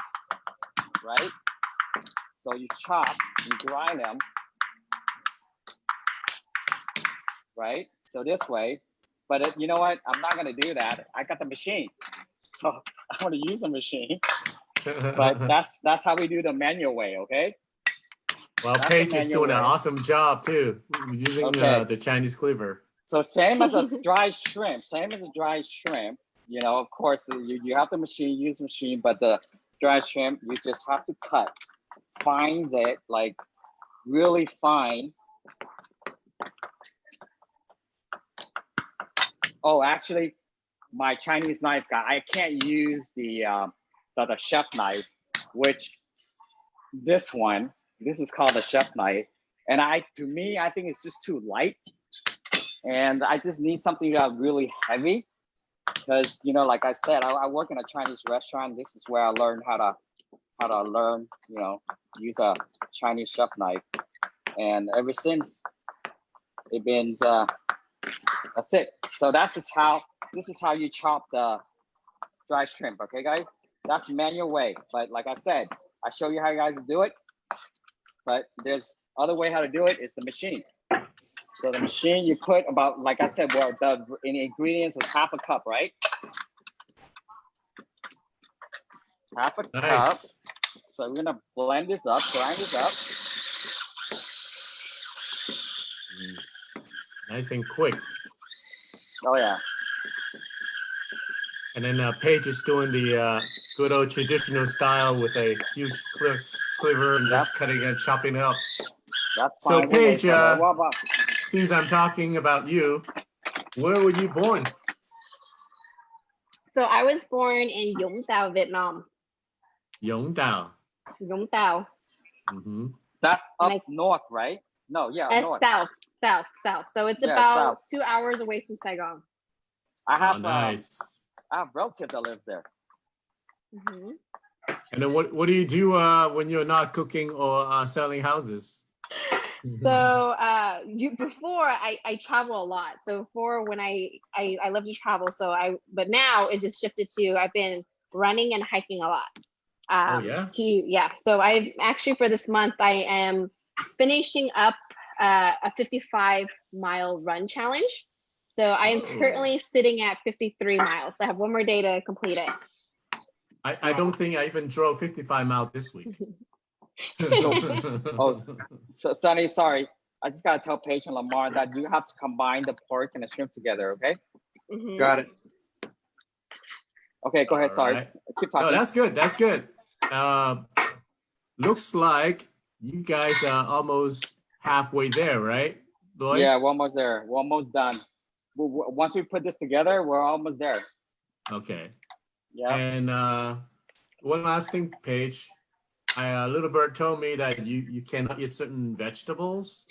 Speaker 3: right? So you chop, you grind them, right? So this way. But you know what? I'm not gonna do that. I got the machine, so I'm gonna use the machine. But that's how we do the manual way, okay?
Speaker 1: Well, Paige is doing an awesome job too, using the Chinese cleaver.
Speaker 3: So same as a dry shrimp. You know, of course, you have the machine, use the machine, but the dry shrimp, you just have to cut, fine it, like really fine. Oh, actually, my Chinese knife guy, I can't use the chef knife, which this is called the chef knife. And to me, I think it's just too light. And I just need something that really heavy, because, you know, like I said, I work in a Chinese restaurant. This is where I learned how to learn, you know, use a Chinese chef knife. And ever since, it's been, that's it. So this is how you chop the dry shrimp, okay, guys? That's the manual way. But like I said, I show you how you guys do it. But there's other way how to do it is the machine. So the machine, you put about, like I said, well, the ingredients was half a cup, right? Half a cup.
Speaker 1: Nice.
Speaker 3: So we're gonna blend this up, grind this up.
Speaker 1: Nice and quick.
Speaker 3: Oh yeah.
Speaker 1: And then Paige is doing the good old traditional style with a huge cleaver and just cutting and chopping it up.
Speaker 3: That's
Speaker 1: So
Speaker 3: fine.
Speaker 1: Paige,
Speaker 3: What about?
Speaker 1: since I'm talking about you, where were you born?
Speaker 4: So I was born in Vũng Tàu, Vietnam.
Speaker 1: Vũng Tàu.
Speaker 4: Vũng Tàu.
Speaker 1: Mm-hmm.
Speaker 3: That's up
Speaker 4: Like-
Speaker 3: north, right? No, yeah,
Speaker 4: That's
Speaker 3: north.
Speaker 4: south. So it's
Speaker 3: Yeah,
Speaker 4: about
Speaker 3: south.
Speaker 4: 2 hours away from Saigon.
Speaker 3: I have
Speaker 1: Nice.
Speaker 3: I have relatives that live there.
Speaker 4: Mhm.
Speaker 1: And then what do you do when you're not cooking or selling houses?
Speaker 4: So before I travel a lot. So before when I love to travel. But now it's just shifted to I've been running and hiking a lot.
Speaker 1: Oh, yeah?
Speaker 4: So I actually for this month I am finishing up a 55-mile run challenge. So I am currently sitting at 53 miles. So I have one more day to complete it.
Speaker 1: I don't think I even drove 55 miles this week.
Speaker 3: So Sonny, sorry. I just gotta tell Paige and Lamar that you have to combine the pork and the shrimp together, okay?
Speaker 4: Mhm.
Speaker 2: Got it.
Speaker 3: Okay, go ahead.
Speaker 1: All
Speaker 3: Sorry.
Speaker 1: right.
Speaker 3: Keep
Speaker 1: No,
Speaker 3: talking.
Speaker 1: that's good. That's good. Looks like you guys are almost halfway there, right, Lloyd?
Speaker 3: Yeah, we're almost there. We're almost done. Once we put this together, we're almost there.
Speaker 1: Okay.
Speaker 3: Yeah.
Speaker 1: And one last thing, Paige. Little bird told me that you cannot eat certain vegetables.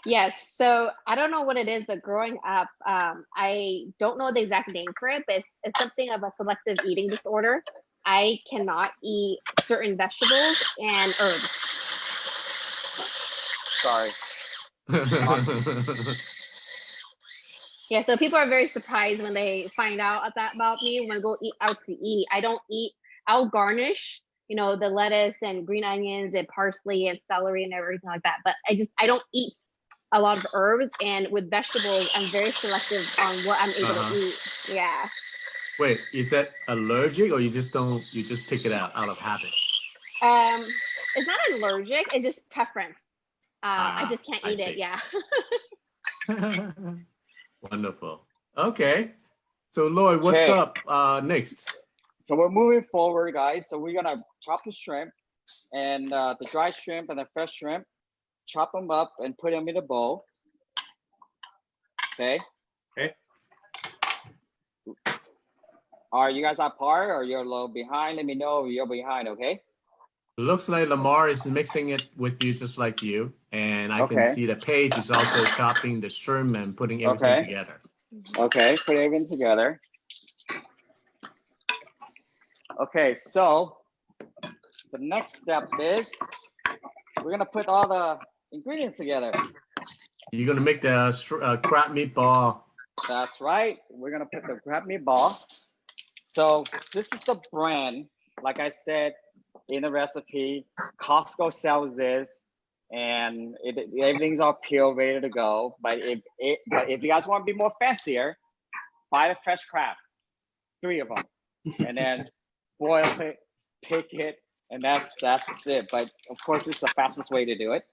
Speaker 4: Yes. So I don't know what it is, but growing up, I don't know the exact name for it, but it's something of a selective eating disorder. I cannot eat certain vegetables and herbs.
Speaker 3: Sorry.
Speaker 4: Yeah. So people are very surprised when they find out that about me when I go out to eat. I don't eat. I'll garnish, the lettuce and green onions and parsley and celery and everything like that. But I don't eat a lot of herbs, and with vegetables, I'm very selective on what I'm able to eat. Yeah.
Speaker 1: Wait, is that allergic or you just pick it out of habit?
Speaker 4: It's not allergic, it's just preference. I just can't eat it. Yeah.
Speaker 1: Wonderful. Okay. So Lloyd, what's up next?
Speaker 3: So we're moving forward, guys. So we're gonna chop the shrimp and the dry shrimp and the fresh shrimp, chop them up and put them in a bowl. Okay.
Speaker 2: Okay.
Speaker 3: Are you guys at par or you're a little behind? Let me know if you're behind, okay?
Speaker 1: Looks like Lamar is mixing it with you just like you. And I can
Speaker 3: Okay.
Speaker 1: see that Paige is also chopping the shrimp and putting everything
Speaker 3: Okay.
Speaker 1: together.
Speaker 3: Okay, put everything together. Okay, so the next step is we're gonna put all the ingredients together.
Speaker 1: You're going to make the crab meatball.
Speaker 3: That's right. We're gonna put the crab meatball. So this is the brand, like I said in the recipe, Costco sells this, and everything's all peeled, ready to go. But if you guys want to be more fancier, buy the fresh crab, 3 of them, and then boil it, pick it, and that's it. But of course, it's the fastest way to do it.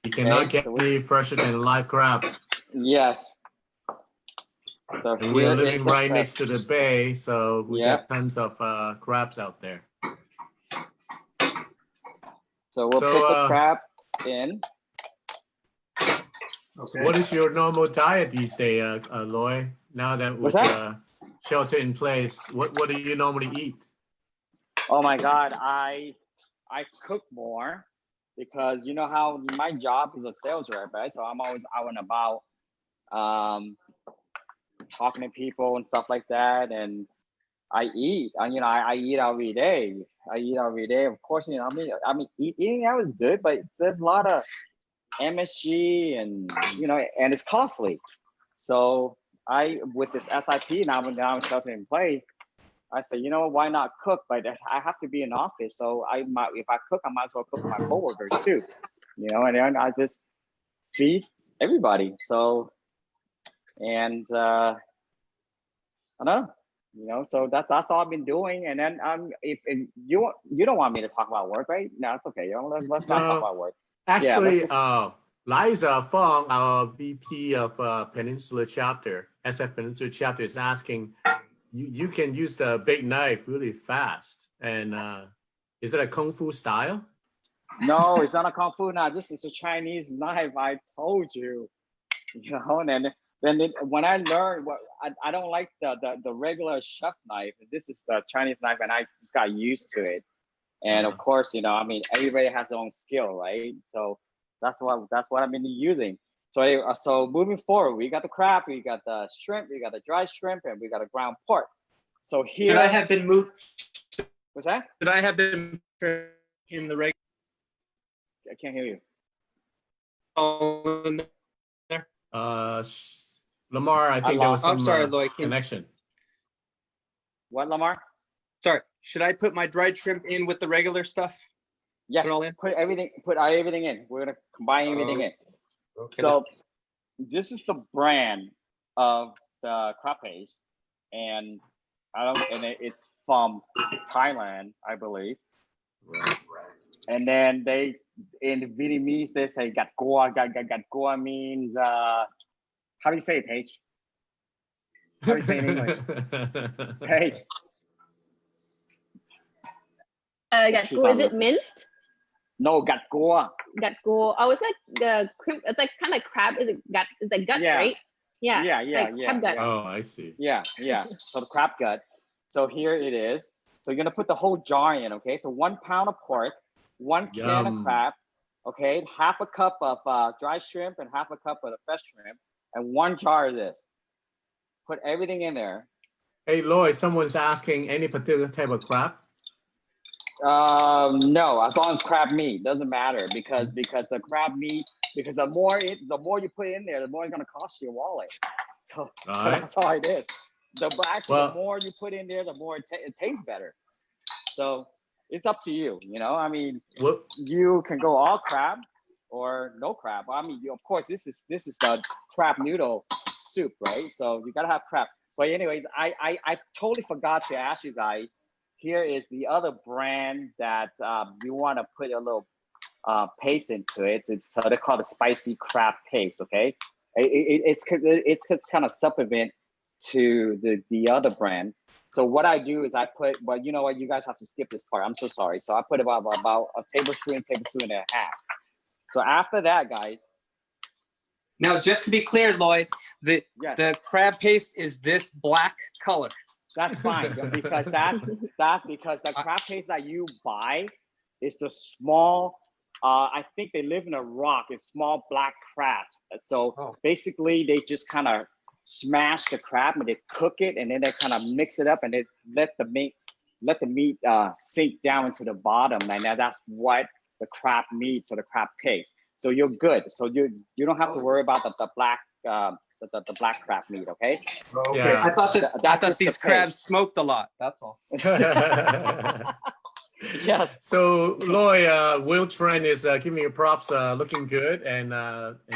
Speaker 1: You cannot
Speaker 3: Okay,
Speaker 1: get
Speaker 3: so
Speaker 1: any fresher than a live crab.
Speaker 3: Yes. So
Speaker 1: And we're
Speaker 3: here is
Speaker 1: living
Speaker 3: the
Speaker 1: right
Speaker 3: crab.
Speaker 1: next to the bay, so we
Speaker 3: Yeah.
Speaker 1: got tons of crabs out there.
Speaker 3: So we'll
Speaker 1: So,
Speaker 3: put the crab in.
Speaker 2: Okay.
Speaker 1: What is your normal diet these days, Lloyd? Now that with
Speaker 3: What's that?
Speaker 1: shelter in place, what do you normally eat?
Speaker 3: Oh my God, I cook more because you know how my job is a sales rep, right? So I'm always out and about, talking to people and stuff like that. And I eat, and I eat every day. Of course, I mean, eating out is good, but there's a lot of MSG and and it's costly. So with this SIP now I'm sheltering in place, I say, why not cook? But I have to be in office, so if I cook, I might as well cook for my coworkers too, and then I just feed everybody. So, and I don't know, you know, so that's all I've been doing. And then if you don't want me to talk about work, right? No, it's okay. You know, let's not talk about work.
Speaker 1: Actually,
Speaker 3: Yeah,
Speaker 1: Liza Fong, our VP of Peninsula chapter, SF Peninsula chapter, is asking, you can use the big knife really fast. And is it a Kung Fu style?
Speaker 3: no, it's not a Kung Fu knife. This is a Chinese knife. I told you, you know, and then when I learned what I don't like the regular chef knife. This is the Chinese knife, and I just got used to it. And of course, you know, I mean, everybody has their own skill, right? So that's what I've been using. So moving forward, we got the crab, we got the shrimp, we got the dry shrimp, and we got a ground pork. So here,
Speaker 2: Should I have been moved?
Speaker 3: what's that?
Speaker 2: Should I have been in the regular?
Speaker 3: I can't hear you.
Speaker 1: Lamar, I think there was some
Speaker 2: I'm sorry, Lloyd.
Speaker 1: connection.
Speaker 3: What, Lamar?
Speaker 2: Sorry. Should I put my dried shrimp in with the regular stuff?
Speaker 3: Yes,
Speaker 2: Put it all in?
Speaker 3: put everything in. We're gonna combine everything in.
Speaker 2: Okay.
Speaker 3: So this is the brand of the crab paste, and it's from Thailand, I believe.
Speaker 1: Right.
Speaker 3: And then they, in Vietnamese, they say gat goa. Gat goa means how do you say it, Paige? How do you say it in English? Paige.
Speaker 4: Gat goa, is it minced?
Speaker 3: No, gat goa.
Speaker 4: Gat goa. Oh, it's like the it's like kind of crab. Is it gut? It's like guts,
Speaker 3: Yeah.
Speaker 4: right? Yeah.
Speaker 3: Yeah.
Speaker 4: Crab gut.
Speaker 1: Oh, I see.
Speaker 3: Yeah. So the crab gut. So here it is. So you're gonna put the whole jar in, okay? So 1 pound of pork, 1 can of crab, okay? Half a cup of dry shrimp and half a cup of the fresh shrimp, and 1 jar of this. Put everything in there.
Speaker 1: Hey, Lloyd, someone's asking any particular type of crab?
Speaker 3: No, as long as crab meat doesn't matter because the crab meat, because the more you put in there, the more it's gonna cost you a wallet. So that's all it is. The more you put in there, the more it tastes better. So it's up to you. You know, I mean, you can go all crab or no crab. I mean, of course, this is the crab noodle soup, right? So you gotta have crab. But anyways, I totally forgot to ask you guys. Here is the other brand that you want to put a little paste into it. So they call it spicy crab paste. Okay, it's kind of supplement to the other brand. So what I do is I put, well, you know what, you guys have to skip this part. I'm so sorry. So I put about a tablespoon and a half. So after that, guys.
Speaker 2: Now, just to be clear, Lloyd, the crab paste is this black color.
Speaker 3: That's fine because because the crab paste that you buy is the small. I think they live in a rock. It's small black crabs. So basically, they just kind of smash the crab and they cook it, and then they kind of mix it up and they let the meat sink down into the bottom, and that's what the crab meat or the crab paste. So you're good. So you don't have to worry about the black. The black crab meat, okay?
Speaker 1: Yeah.
Speaker 2: I thought these crabs smoked a lot. That's all.
Speaker 3: Yes.
Speaker 1: So Lloyd, Will Trent is giving you props, looking good, and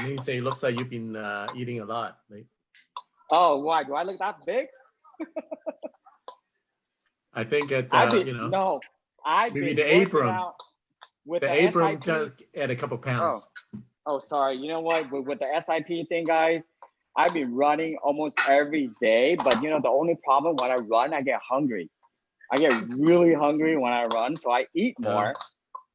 Speaker 1: he say looks like you've been eating a lot. Right?
Speaker 3: Oh, why do I look that big?
Speaker 1: I think that you know.
Speaker 3: No,
Speaker 1: maybe the apron.
Speaker 3: With
Speaker 1: the apron just add a couple pounds.
Speaker 3: Oh, sorry. You know what? With the SIP thing, guys. I've been running almost every day, but you know, the only problem when I run, I get hungry. I get really hungry when I run, so I eat more.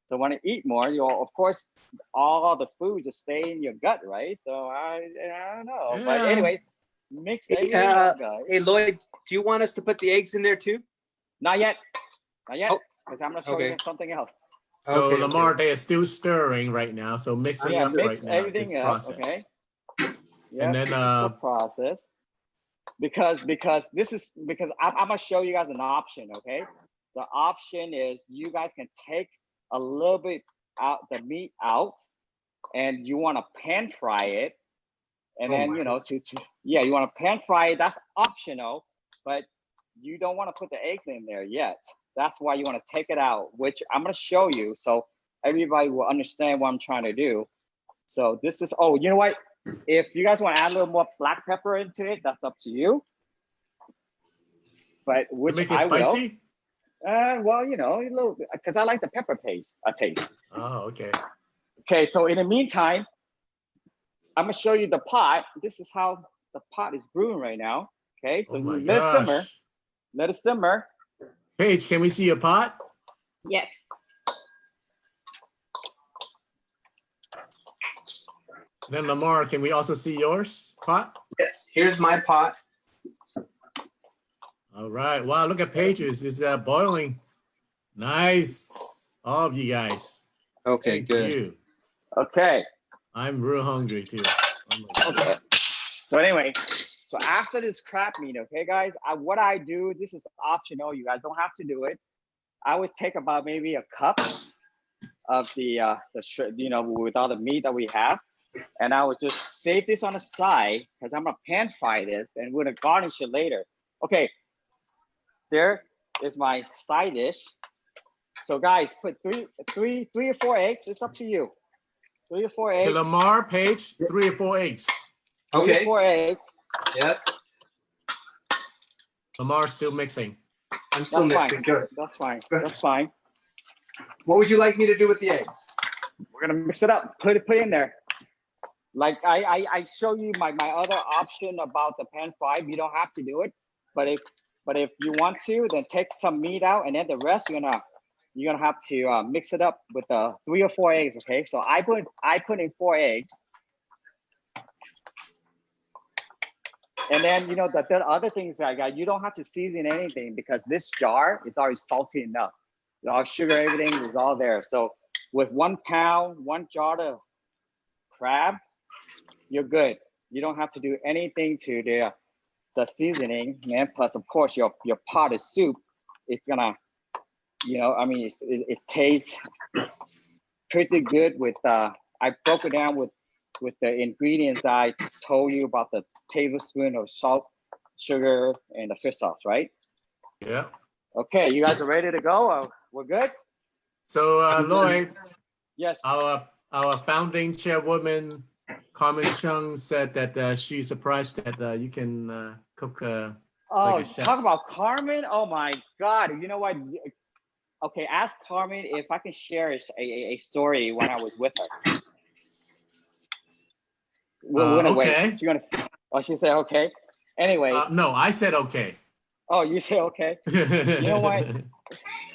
Speaker 3: So when I eat more, you know, of course, all the food just stay in your gut, right? So I don't know. Yeah. But anyway, mix everything up, guys.
Speaker 2: Hey, Lloyd, do you want us to put the eggs in there too?
Speaker 3: Not yet, because I'm gonna show you something else.
Speaker 1: So Lamar, they are still stirring right now. So mixing up
Speaker 3: mix
Speaker 1: right now.
Speaker 3: Everything up,
Speaker 1: process.
Speaker 3: okay? Yeah,
Speaker 1: and then
Speaker 3: this is the process because I'm gonna show you guys an option. Okay, the option is you guys can take a little bit out the meat out, and you want to pan fry it, and then you know you want to pan fry it. That's optional, but you don't want to put the eggs in there yet. That's why you want to take it out, which I'm gonna show you so everybody will understand what I'm trying to do. So this is you know what. If you guys want to add a little more black pepper into it, that's up to you. But which
Speaker 1: Make it
Speaker 3: I will.
Speaker 1: spicy?
Speaker 3: Well, you know, a little bit, because I like the pepper taste.
Speaker 1: Oh, okay.
Speaker 3: Okay, so in the meantime, I'm gonna show you the pot. This is how the pot is brewing right now. Okay, so
Speaker 1: Oh my
Speaker 3: let it simmer.
Speaker 1: gosh.
Speaker 3: Let it simmer.
Speaker 1: Paige, can we see your pot?
Speaker 4: Yes.
Speaker 1: Then Lamar, can we also see yours pot?
Speaker 2: Yes, here's my pot.
Speaker 1: All right. Wow, look at Paige's. It's boiling. Nice. All of you guys.
Speaker 2: Okay,
Speaker 1: Thank
Speaker 2: good.
Speaker 1: you.
Speaker 3: Okay.
Speaker 1: I'm real hungry too. Oh my God.
Speaker 3: Okay. So anyway, so after this crab meat, okay, guys, what I do, this is optional. You guys don't have to do it. I always take about maybe a cup of the you know, with all the meat that we have, and I would just save this on the side because I'm gonna pan fry this and we're gonna garnish it later. Okay, there is my side dish. So guys, put three or 4 eggs. It's up to you. 3 or 4
Speaker 1: Okay,
Speaker 3: eggs.
Speaker 1: Lamar, Paige, 3 or 4 eggs.
Speaker 3: 3 or
Speaker 2: Okay,
Speaker 3: 4 eggs.
Speaker 2: yes,
Speaker 1: Lamar's still mixing.
Speaker 2: I'm still
Speaker 3: That's
Speaker 2: mixing.
Speaker 3: fine.
Speaker 2: Good.
Speaker 3: That's fine.
Speaker 2: Good.
Speaker 3: That's fine.
Speaker 2: What would you like me to do with the eggs?
Speaker 3: We're gonna mix it up. Put it in there. Like I show you my other option about the pan fry. You don't have to do it, but if you want to, then take some meat out, and then the rest you're gonna have to mix it up with 3 or 4 eggs. Okay, so I put in 4 eggs, and then you know the other things I got. You don't have to season anything because this jar is already salty enough. All sugar, everything is all there. So with 1 pound, 1 jar of crab, you're good. You don't have to do anything to the seasoning, man. Plus, of course, your pot of soup, it's gonna, you know, I mean, it tastes pretty good with. I broke it down with the ingredients I told you about, the tablespoon of salt, sugar, and the fish sauce, right?
Speaker 1: Yeah.
Speaker 3: Okay, you guys are ready to go? We're good?
Speaker 1: So Lloyd,
Speaker 3: Yes.
Speaker 1: our founding chairwoman, Carmen Chung, said that she's surprised that you can cook
Speaker 3: Oh,
Speaker 1: like a chef.
Speaker 3: talk about Carmen. Oh my God. You know what? Okay, ask Carmen if I can share a story when I was with her. We're gonna
Speaker 1: okay.
Speaker 3: wait. She's gonna, oh, she said okay. Anyway.
Speaker 1: No, I said okay.
Speaker 3: Oh, you say okay. You know what?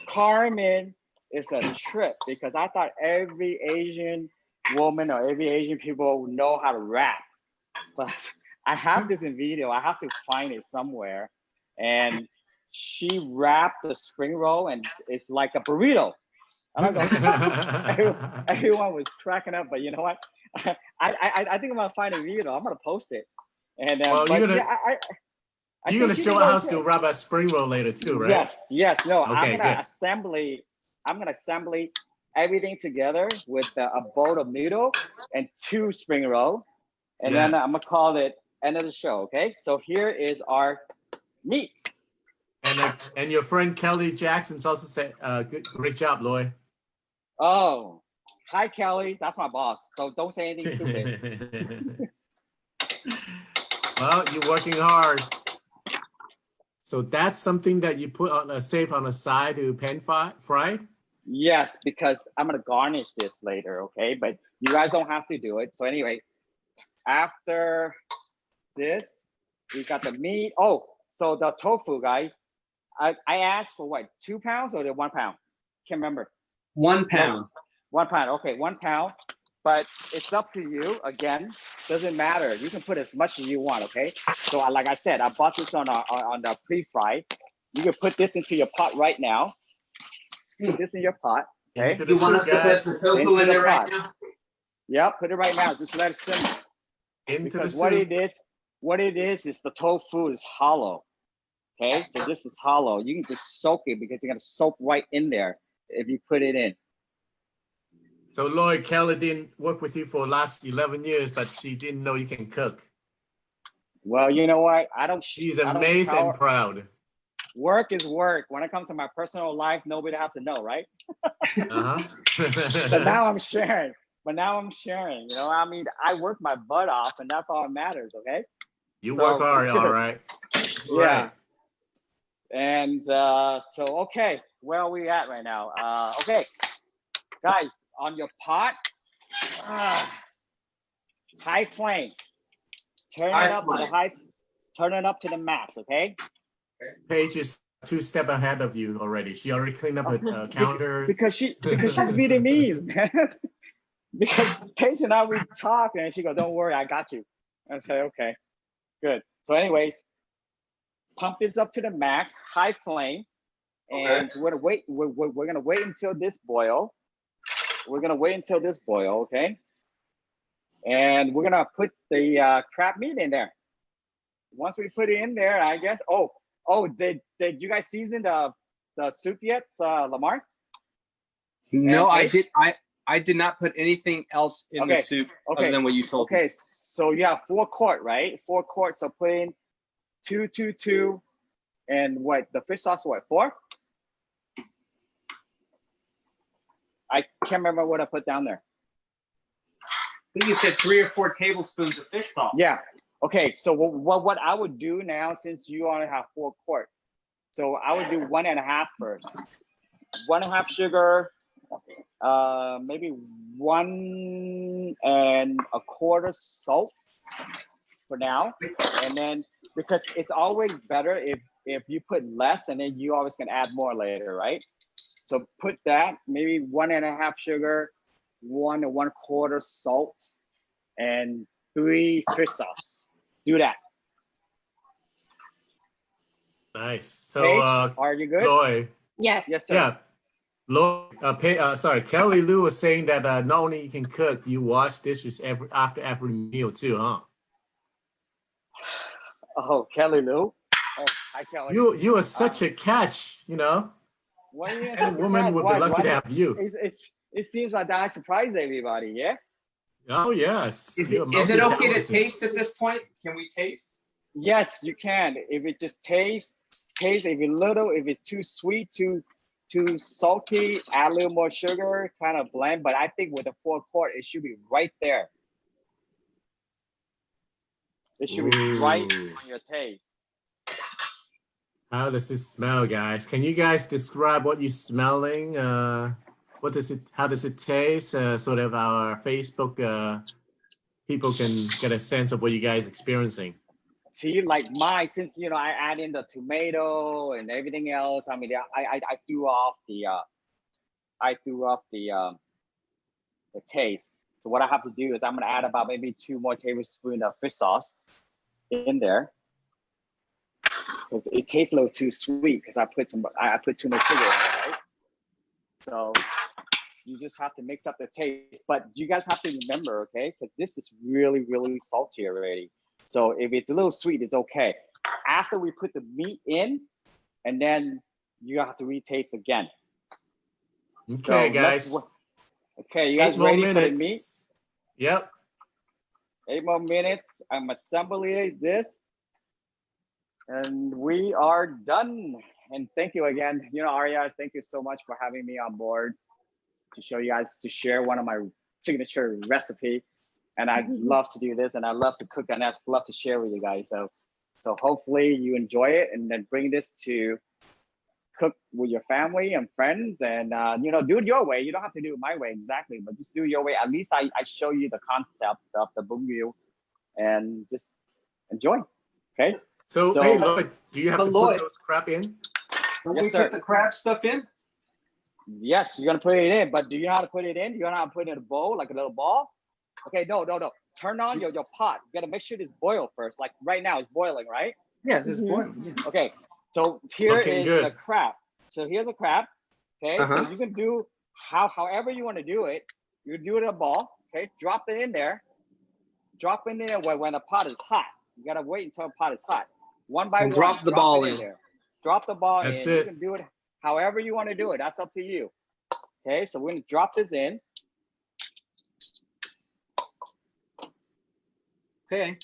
Speaker 3: Carmen is a trip because I thought every Asian woman or every Asian people know how to rap. But I have this in video. I have to find it somewhere. And she wrapped the spring roll and it's like a burrito. And I go, everyone was cracking up, but you know what? I think I'm gonna find a video. I'm gonna post it. And
Speaker 1: well,
Speaker 3: but
Speaker 1: you're gonna,
Speaker 3: yeah,
Speaker 1: you're gonna show us how to wrap a spring roll later too, right?
Speaker 3: Yes. No,
Speaker 1: okay,
Speaker 3: I'm gonna assemble everything together with a bowl of noodle and 2 spring roll. And then I'm gonna call it end of the show. Okay, so here is our meat.
Speaker 1: And your friend Kelly Jackson's also said, great job, Lloyd.
Speaker 3: Oh, hi Kelly, that's my boss. So don't say anything stupid.
Speaker 1: Well, you're working hard. So that's something that you put on save on the side to pan fry?
Speaker 3: Yes, because I'm gonna garnish this later. Okay, but you guys don't have to do it. So anyway, after this, we got the meat. Oh, so the tofu, guys. I asked for what, 2 pounds or the 1 pound? Can't remember.
Speaker 2: 1 pound.
Speaker 3: 1 pound. Okay, 1 pound. But it's up to you. Again, doesn't matter. You can put as much as you want. Okay. So like I said, I bought this on the pre-fry. You can put this into your pot right now. Put this in your pot. Okay.
Speaker 1: Into the
Speaker 2: You want us to put the tofu in there right now?
Speaker 3: Yeah, put it right now. Just let it simmer.
Speaker 1: Into
Speaker 3: Because
Speaker 1: the soup.
Speaker 3: what it is the tofu is hollow. Okay, so this is hollow. You can just soak it because you're gonna soak right in there if you put it in.
Speaker 1: So Lloyd, Kelly didn't work with you for the last 11 years, but she didn't know you can cook.
Speaker 3: Well, you know what?
Speaker 1: She's amazed and proud.
Speaker 3: Work is work. When it comes to my personal life, nobody has to know, right?
Speaker 1: Uh-huh.
Speaker 3: So now I'm sharing. but now I'm sharing. You know, I mean, I work my butt off, and that's all that matters. Okay.
Speaker 1: You
Speaker 3: So-
Speaker 1: work hard, all right.
Speaker 3: Yeah.
Speaker 1: Right.
Speaker 3: And so, okay, where are we at right now? Okay, guys, on your pot, high flame. Turn it up to the high. Turn it up to the max. Okay.
Speaker 1: Paige is 2 steps ahead of you already. She already cleaned up a counter.
Speaker 3: Because she's Vietnamese, man. Because Paige and I, we talk, and she goes, "Don't worry, I got you." I say, "Okay, good." So, anyways, pump this up to the max, high flame, and we're gonna wait. We're gonna wait until this boil. We're gonna wait until this boil, okay? And we're gonna put the crab meat in there. Once we put it in there, I guess. Oh, did you guys season the soup yet, Lamar?
Speaker 2: No,
Speaker 3: And
Speaker 2: I
Speaker 3: Paige?
Speaker 2: did. I did not put anything else in the soup other than what you told me.
Speaker 3: Okay, so you have 4 quart, right? 4 quart. So put in 2, and what? The fish sauce, what? 4? I can't remember what I put down there.
Speaker 2: I think you said 3 or 4 tablespoons of fish sauce.
Speaker 3: Yeah. Okay. So what I would do now, since you only have 4 quart, so I would do 1.5 first. 1.5 sugar, maybe 1.25 salt for now, and then because it's always better if you put less, and then you always can add more later, right? So put that, maybe 1.5 sugar, 1 1/4 salt, and 3 fish sauce. Do that.
Speaker 1: Nice. So,
Speaker 3: Paige, are you good?
Speaker 1: Lloyd,
Speaker 4: Yes.
Speaker 3: Yes, sir.
Speaker 1: yeah. Lloyd, sorry, Kelly Lou was saying that not only you can cook, you wash dishes after every meal too, huh?
Speaker 3: Oh, Kelly Lou. Oh, hi, Kelly.
Speaker 1: You are such a catch, you know.
Speaker 3: What do you mean?
Speaker 1: Any woman would be lucky to have you.
Speaker 3: It seems like that I surprised everybody, yeah?
Speaker 1: Oh yes.
Speaker 2: Is
Speaker 1: You're
Speaker 2: it okay to
Speaker 1: multi-talented.
Speaker 2: taste at this point? Can we taste?
Speaker 3: Yes, you can. If it just taste if it's little, if it's too sweet, too salty, add a little more sugar, kind of blend. But I think with the 4 quart, it should be right there. It should be right
Speaker 1: Ooh.
Speaker 3: on your taste.
Speaker 1: How does this smell, guys? Can you guys describe what you're smelling? What does it? How does it taste? Sort of our Facebook people can get a sense of what you guys experiencing.
Speaker 3: See, like mine, since I add in the tomato and everything else. I mean, I threw off the taste. So what I have to do is I'm gonna add about maybe 2 more tablespoons of fish sauce in there, because it tastes a little too sweet because I put too much sugar in it, right? So you just have to mix up the taste. But you guys have to remember, okay, because this is really, really salty already. So if it's a little sweet, it's okay. After we put the meat in, and then you have to retaste again.
Speaker 1: Okay,
Speaker 3: So
Speaker 1: guys.
Speaker 3: Okay, you guys
Speaker 1: 8 more
Speaker 3: ready for the
Speaker 1: minutes.
Speaker 3: meat?
Speaker 1: Yep.
Speaker 3: 8 more minutes. I'm assembling this, and we are done. And thank you again. AREAA, thank you so much for having me on board to show you guys, to share one of my signature recipe. And I love to do this, and I love to cook, and I love to share with you guys. So hopefully you enjoy it, and then bring this to cook with your family and friends, and do it your way. You don't have to do it my way exactly, but just do it your way. At least I show you the concept of the Bun Rieu, and just enjoy. Okay.
Speaker 1: So hey, Lloyd, do you have to
Speaker 2: Lloyd,
Speaker 1: put those crab in?
Speaker 2: Will
Speaker 3: Yes,
Speaker 2: we
Speaker 3: sir.
Speaker 2: put the crab stuff in?
Speaker 3: Yes, you're gonna put it in, but do you know how to put it in? Do you know how to put it in a bowl, like a little ball? Okay, no. Turn on your pot. You gotta make sure this boil first. Like right now, it's boiling, right?
Speaker 2: Yeah, this is boiling. Yeah.
Speaker 3: Okay, so here
Speaker 1: Looking
Speaker 3: is
Speaker 1: good.
Speaker 3: the crab. So here's a crab. Okay,
Speaker 2: Uh-huh.
Speaker 3: so you can do however you want to do it. You do it in a ball. Okay, drop it in there. Drop it in there when the pot is hot. You gotta wait until the pot is hot. One by
Speaker 2: And
Speaker 3: one.
Speaker 2: drop the ball
Speaker 3: it
Speaker 2: in.
Speaker 3: there. Drop the ball
Speaker 1: That's
Speaker 3: in.
Speaker 1: it.
Speaker 3: You can do it however you want to do it. That's up to you. Okay, so we're gonna drop this in.
Speaker 2: Okay.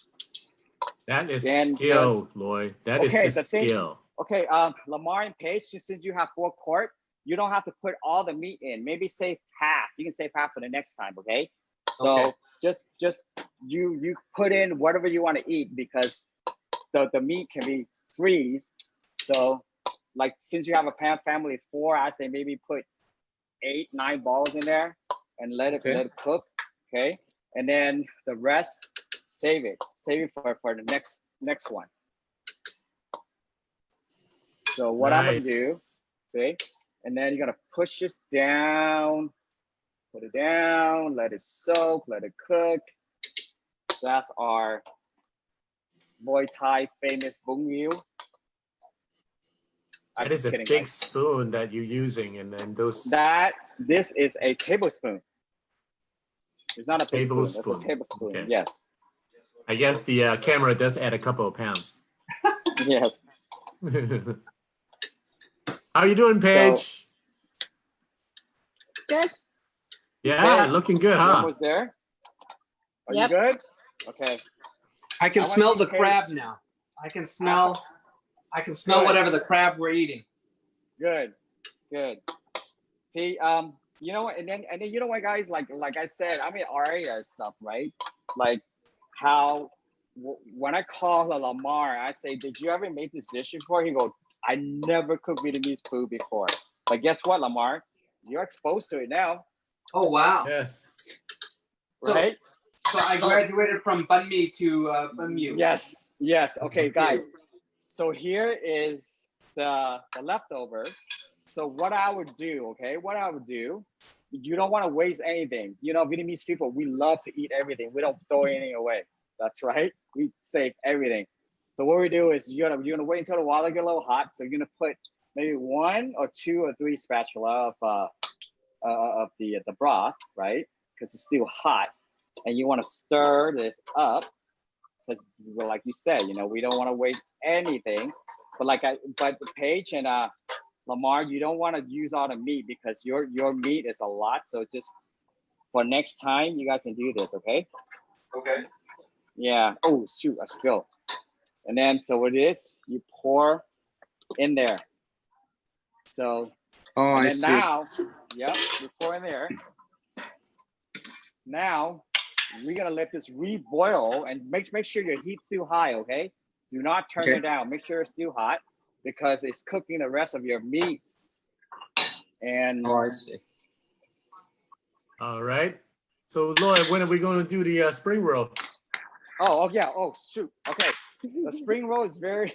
Speaker 1: That is
Speaker 3: Then
Speaker 1: skill, Lloyd. That is
Speaker 3: Okay,
Speaker 1: just
Speaker 3: the thing-
Speaker 1: skill.
Speaker 3: Okay, Lamar and Paige, since you have 4 quart, you don't have to put all the meat in. Maybe save half. You can save half for the next time, okay? So
Speaker 2: Okay.
Speaker 3: just you put in whatever you want to eat because the meat can be freeze. So like since you have a family of 4, I say maybe put 8, 9 balls in there and let it cook. Okay, and then the rest save it for the next one. So what I'm gonna do, okay, and then you're gonna push this down, put it down, let it soak, let it cook. That's our Muay Thai famous Bun Rieu.
Speaker 1: That is a big spoon that you're using, and then those.
Speaker 3: This is a tablespoon. It's not a big spoon. It's a tablespoon. Okay. Yes.
Speaker 1: I guess the camera does add a couple of pounds.
Speaker 3: Yes.
Speaker 1: How you doing, Paige?
Speaker 4: Good.
Speaker 1: Yeah,
Speaker 3: Paige,
Speaker 1: looking good,
Speaker 3: you
Speaker 1: huh?
Speaker 3: almost there? Are you good? Okay.
Speaker 2: I can smell the crab now. I can smell whatever the crab we're eating.
Speaker 3: Good. See, you know what, and then you know what, guys, like I said, I'm in AREAA stuff, right? Like how when I call Lamar, I say, did you ever make this dish before? He goes, I never cooked Vietnamese food before. But guess what, Lamar? You're exposed to it now.
Speaker 2: Oh wow.
Speaker 1: Yes.
Speaker 3: Right?
Speaker 2: So I graduated from banh mi to bun rieu.
Speaker 3: Yes. Okay, guys. So here is the leftover. So what I would do, you don't want to waste anything. You know, Vietnamese people, we love to eat everything. We don't throw anything away. That's right. We save everything. So what we do is you're gonna wait until the water get a little hot. So you're gonna put maybe 1 or 2 or 3 spatula of the broth, right? Because it's still hot, and you want to stir this up because, like you said, you know, we don't want to waste anything. But Paige and Lamar, you don't want to use all the meat because your meat is a lot. So just for next time, you guys can do this, okay?
Speaker 2: Okay.
Speaker 3: Yeah. Oh shoot, I spilled. And then so what it is, you pour in there. So
Speaker 2: I
Speaker 3: then
Speaker 2: see.
Speaker 3: now, yep, you pour in there. Now we're gonna let this reboil and make sure your heat's still high, okay? Do not turn it down. Make sure it's still hot because it's cooking the rest of your meat. And
Speaker 2: I see.
Speaker 1: All right. So Lloyd, when are we going to do the spring roll?
Speaker 3: oh yeah. Oh shoot. Okay. The spring roll is very,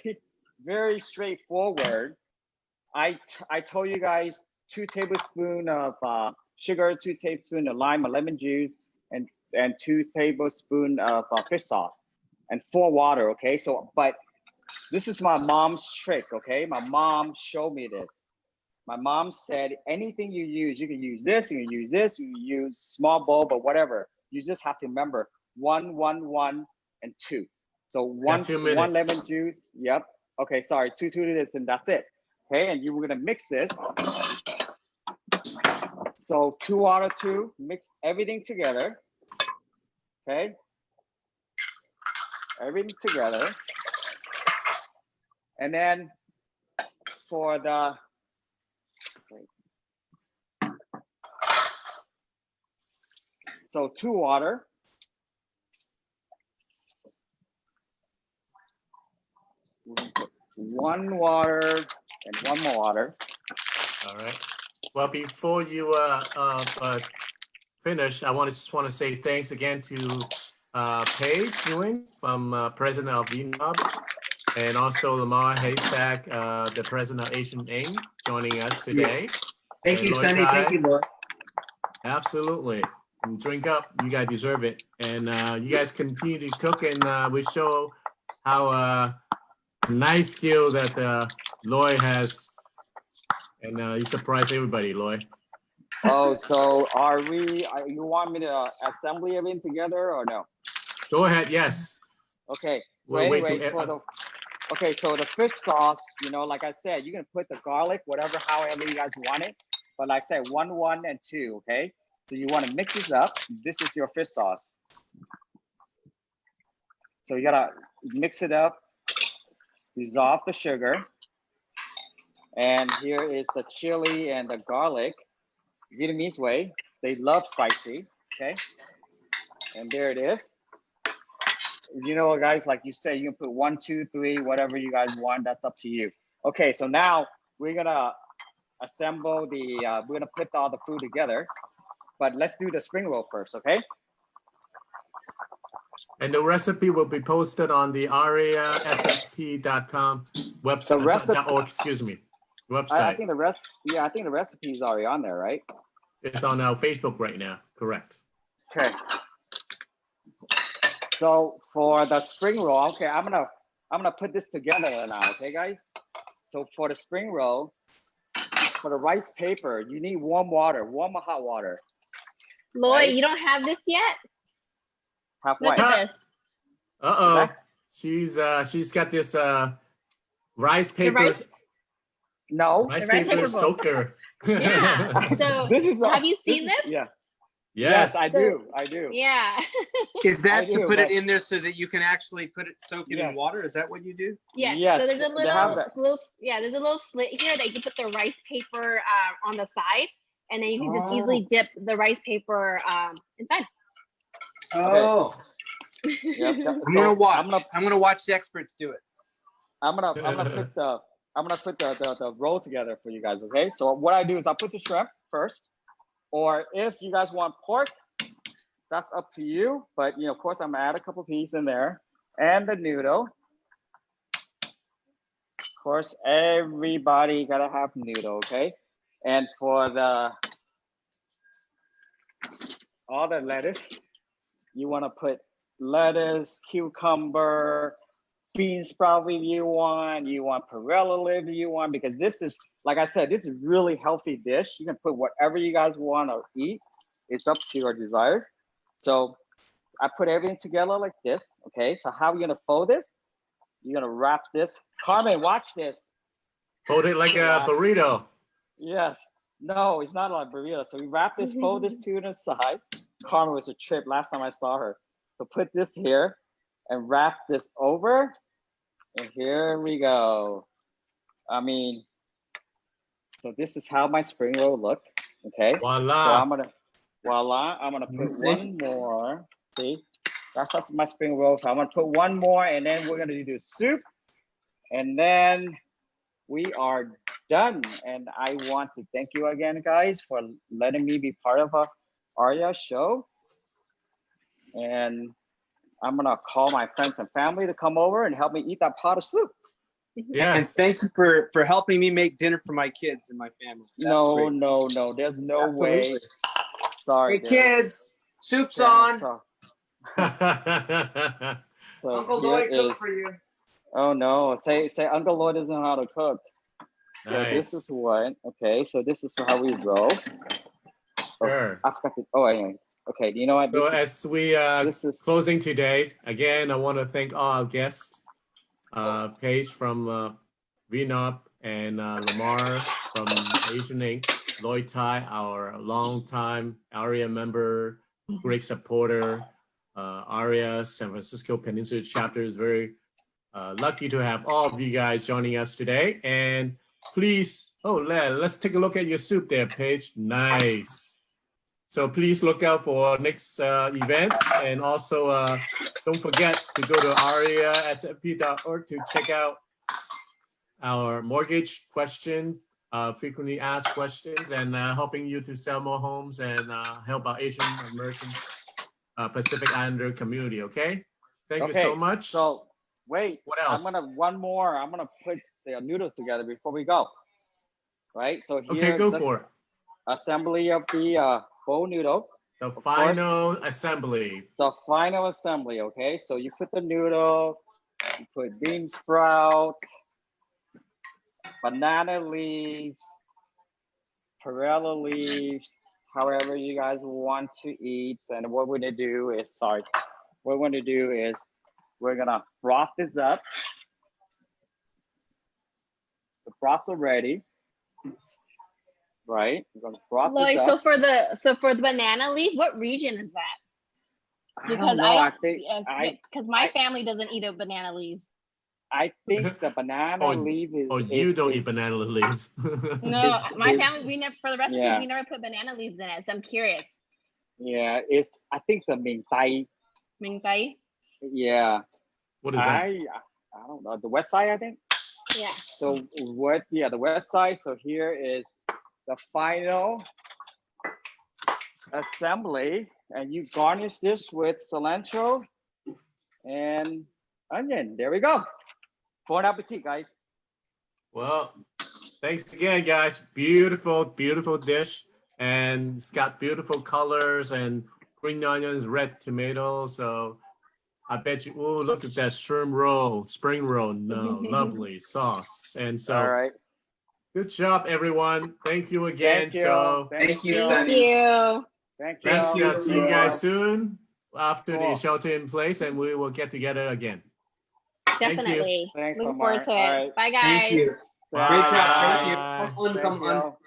Speaker 3: very straightforward. I told you guys 2 tablespoons of sugar, 2 tablespoons of lime or lemon juice, and 2 tablespoons of fish sauce, and 4 water. Okay. So, but this is my mom's trick. Okay. My mom showed me this. My mom said anything you use, you can use this, you can use this, you can use small bowl, but whatever. You just have to remember 1, 1, 1, and 2. So 1 lemon juice. Yep. Okay. Sorry. 2 this, and that's it. Okay. And you were gonna mix this. So 2 water, 2. Mix everything together. Okay. Everything together. And then for the so 2 water. We're gonna put 1 water and 1 more water.
Speaker 1: All right. Well, before you finish, I just want to say thanks again to Paige Nguyen, from President of VNARP, and also Lamar Heystek, the President of Asian Inc., joining us today.
Speaker 2: Thank you, Sonny. Thank you, Laura.
Speaker 1: Absolutely. And drink up. You guys deserve it. And you guys continue to cook, and we show how nice skill that Lloyd has. And you surprise everybody, Lloyd.
Speaker 3: Oh, so you want me to assemble everything together or no?
Speaker 1: Go ahead, yes.
Speaker 3: Okay. So
Speaker 1: We'll wait
Speaker 3: anyways, so the fish sauce, you know, like I said, you're gonna put the garlic, however you guys want it. But like I said, 1, 1, and 2, okay? So you want to mix this up. This is your fish sauce. So you gotta mix it up, dissolve the sugar. And here is the chili and the garlic, Vietnamese way. They love spicy, okay? And there it is. You know, guys, like you say, you can put 1, 2, 3, whatever you guys want. That's up to you. Okay, so now we're gonna assemble the, we're gonna put all the food together, but let's do the spring roll first, okay?
Speaker 1: And the recipe will be posted on the AREAA.com website.
Speaker 3: The recipe,
Speaker 1: Excuse me, website.
Speaker 3: I think the I think the recipe is already on there, right?
Speaker 1: It's on our Facebook right now. Correct.
Speaker 3: Okay. So for the spring roll, okay, I'm gonna put this together now, okay, guys? So for the spring roll, for the rice paper, you need warm water, warm or hot water.
Speaker 4: Lloyd,
Speaker 3: Right.
Speaker 4: you don't have this yet?
Speaker 3: Halfway.
Speaker 4: Look at this.
Speaker 1: Uh-oh. She's got this rice paper.
Speaker 4: rice-
Speaker 3: No.
Speaker 1: Rice
Speaker 4: The rice
Speaker 1: paper
Speaker 4: paper bowl.
Speaker 1: soaker.
Speaker 4: Yeah. So
Speaker 3: This is
Speaker 4: have you seen this?
Speaker 3: Yeah.
Speaker 1: Yes.
Speaker 3: I do. I do.
Speaker 4: Yeah.
Speaker 2: Is that
Speaker 3: I
Speaker 2: to
Speaker 3: do,
Speaker 2: put it
Speaker 3: but-
Speaker 2: in there so that you can actually soak it in
Speaker 3: Yes.
Speaker 2: water? Is that what you do?
Speaker 4: Yes.
Speaker 3: Yes,
Speaker 4: So there's a
Speaker 3: they have
Speaker 4: there's a little slit here that you can put the rice paper on the side, and then you can just easily dip the rice paper inside.
Speaker 2: Oh,
Speaker 3: Yep.
Speaker 2: I'm gonna watch. I'm gonna watch the experts do it.
Speaker 3: I'm gonna put the roll together for you guys, okay? So what I do is I put the shrimp first, or if you guys want pork, that's up to you. But you know, of course, I'm gonna add a couple pieces in there, and the noodle. Of course, everybody gotta have noodle, okay? And for all the lettuce, you wanna put lettuce, cucumber, bean sprout if you want perilla leaf if you want, because this is, like I said, this is really healthy dish. You can put whatever you guys want to eat. It's up to your desire. So I put everything together like this, okay? So how are you gonna fold this? You're gonna wrap this. Carmen, watch this.
Speaker 1: Fold it like a burrito.
Speaker 3: Yes. No, it's not like burrito. So we wrap this, fold this to the side. Carmen was a trip last time I saw her. So put this here and wrap this over. And here we go. I mean, so this is how my spring roll look. Okay.
Speaker 1: Voila.
Speaker 3: So I'm gonna put one more. See, that's my spring roll. So I'm gonna put one more, and then we're gonna do soup, and then we are done. And I want to thank you again, guys, for letting me be part of a AREAA show. And I'm gonna call my friends and family to come over and help me eat that pot of soup.
Speaker 2: And
Speaker 1: Yes.
Speaker 2: thank you for helping me make dinner for my kids and my family. That's
Speaker 3: No,
Speaker 2: great.
Speaker 3: no, there's no way.
Speaker 2: Absolutely.
Speaker 3: Sorry,
Speaker 2: Hey
Speaker 3: dude.
Speaker 2: kids, soup's
Speaker 3: Yeah,
Speaker 2: on.
Speaker 3: So
Speaker 2: Uncle
Speaker 3: here
Speaker 2: Lloyd cooked
Speaker 3: is-
Speaker 2: for you.
Speaker 3: Oh no! Say Uncle Lloyd doesn't know how to cook. So this is
Speaker 1: Nice.
Speaker 3: what. Okay, so this is how we roll.
Speaker 1: Sure.
Speaker 3: I forgot to. Oh, anyway. Okay, you know what?
Speaker 1: So
Speaker 3: This
Speaker 1: as we
Speaker 3: this is
Speaker 1: closing today, again, I want to thank all our guests, Paige from VNARP and Lamar from Asian Inc., Lloyd Tai, our longtime AREAA member, great supporter, AREAA San Francisco Peninsula chapter is very lucky to have all of you guys joining us today. And please, let's take a look at your soup there, Paige. Nice. So please look out for next events, and also don't forget to go to areasfp.org to check out our mortgage question, frequently asked questions, and helping you to sell more homes and help our Asian American Pacific Islander community. Okay, thank you so much.
Speaker 3: So wait,
Speaker 1: What else?
Speaker 3: I'm gonna put the noodles together before we go. Right. So here.
Speaker 1: Okay, go for it.
Speaker 3: Assembly of the bowl noodle.
Speaker 1: The final assembly.
Speaker 3: The final assembly. Okay. So you put the noodle. You put bean sprout, banana leaves, perilla leaves, however you guys want to eat. And what we're gonna do is, we're gonna broth this up. The broth's already, right? We're gonna broth
Speaker 4: Lloyd,
Speaker 3: this
Speaker 4: so
Speaker 3: up.
Speaker 4: for the banana leaf, what region is that?
Speaker 3: I don't know.
Speaker 4: Because my family doesn't eat a banana leaves.
Speaker 3: I think the banana leaf is.
Speaker 1: You don't eat banana leaves.
Speaker 4: No, my
Speaker 3: is-
Speaker 4: family, we never, for the recipe,
Speaker 3: yeah.
Speaker 4: we never put banana leaves in it. So I'm curious.
Speaker 3: Yeah, it's I think the Ming Tai.
Speaker 4: Ming Tai.
Speaker 3: Yeah,
Speaker 1: What is that?
Speaker 3: I don't know, the west side, I think.
Speaker 4: Yeah.
Speaker 3: So what? Yeah, the west side. So here is the final assembly, and you garnish this with cilantro and onion. There we go. Bon appetit, guys.
Speaker 1: Well, thanks again, guys. Beautiful, beautiful dish. And it's got beautiful colors and green onions, red tomatoes. So I bet you, oh, look at that shrimp roll, spring roll. No, lovely sauce. And
Speaker 3: All
Speaker 1: so
Speaker 3: right.
Speaker 1: good job, everyone. Thank you again.
Speaker 3: Thank you.
Speaker 1: So
Speaker 2: Thank you,
Speaker 4: Thank
Speaker 2: Sonny.
Speaker 4: you.
Speaker 3: Thank you.
Speaker 1: let's
Speaker 2: you.
Speaker 1: see you guys soon after the
Speaker 3: Cool.
Speaker 1: shelter in place, and we will get together again. Thank you.
Speaker 4: Definitely.
Speaker 3: Thanks,
Speaker 4: Looking
Speaker 3: Lamar.
Speaker 4: forward to it.
Speaker 3: All right.
Speaker 4: Bye, guys.
Speaker 2: Thank you.
Speaker 1: Bye.
Speaker 2: Great job. Thank you.
Speaker 3: Bye.
Speaker 2: Come on, come
Speaker 3: Thank
Speaker 2: on.
Speaker 3: you.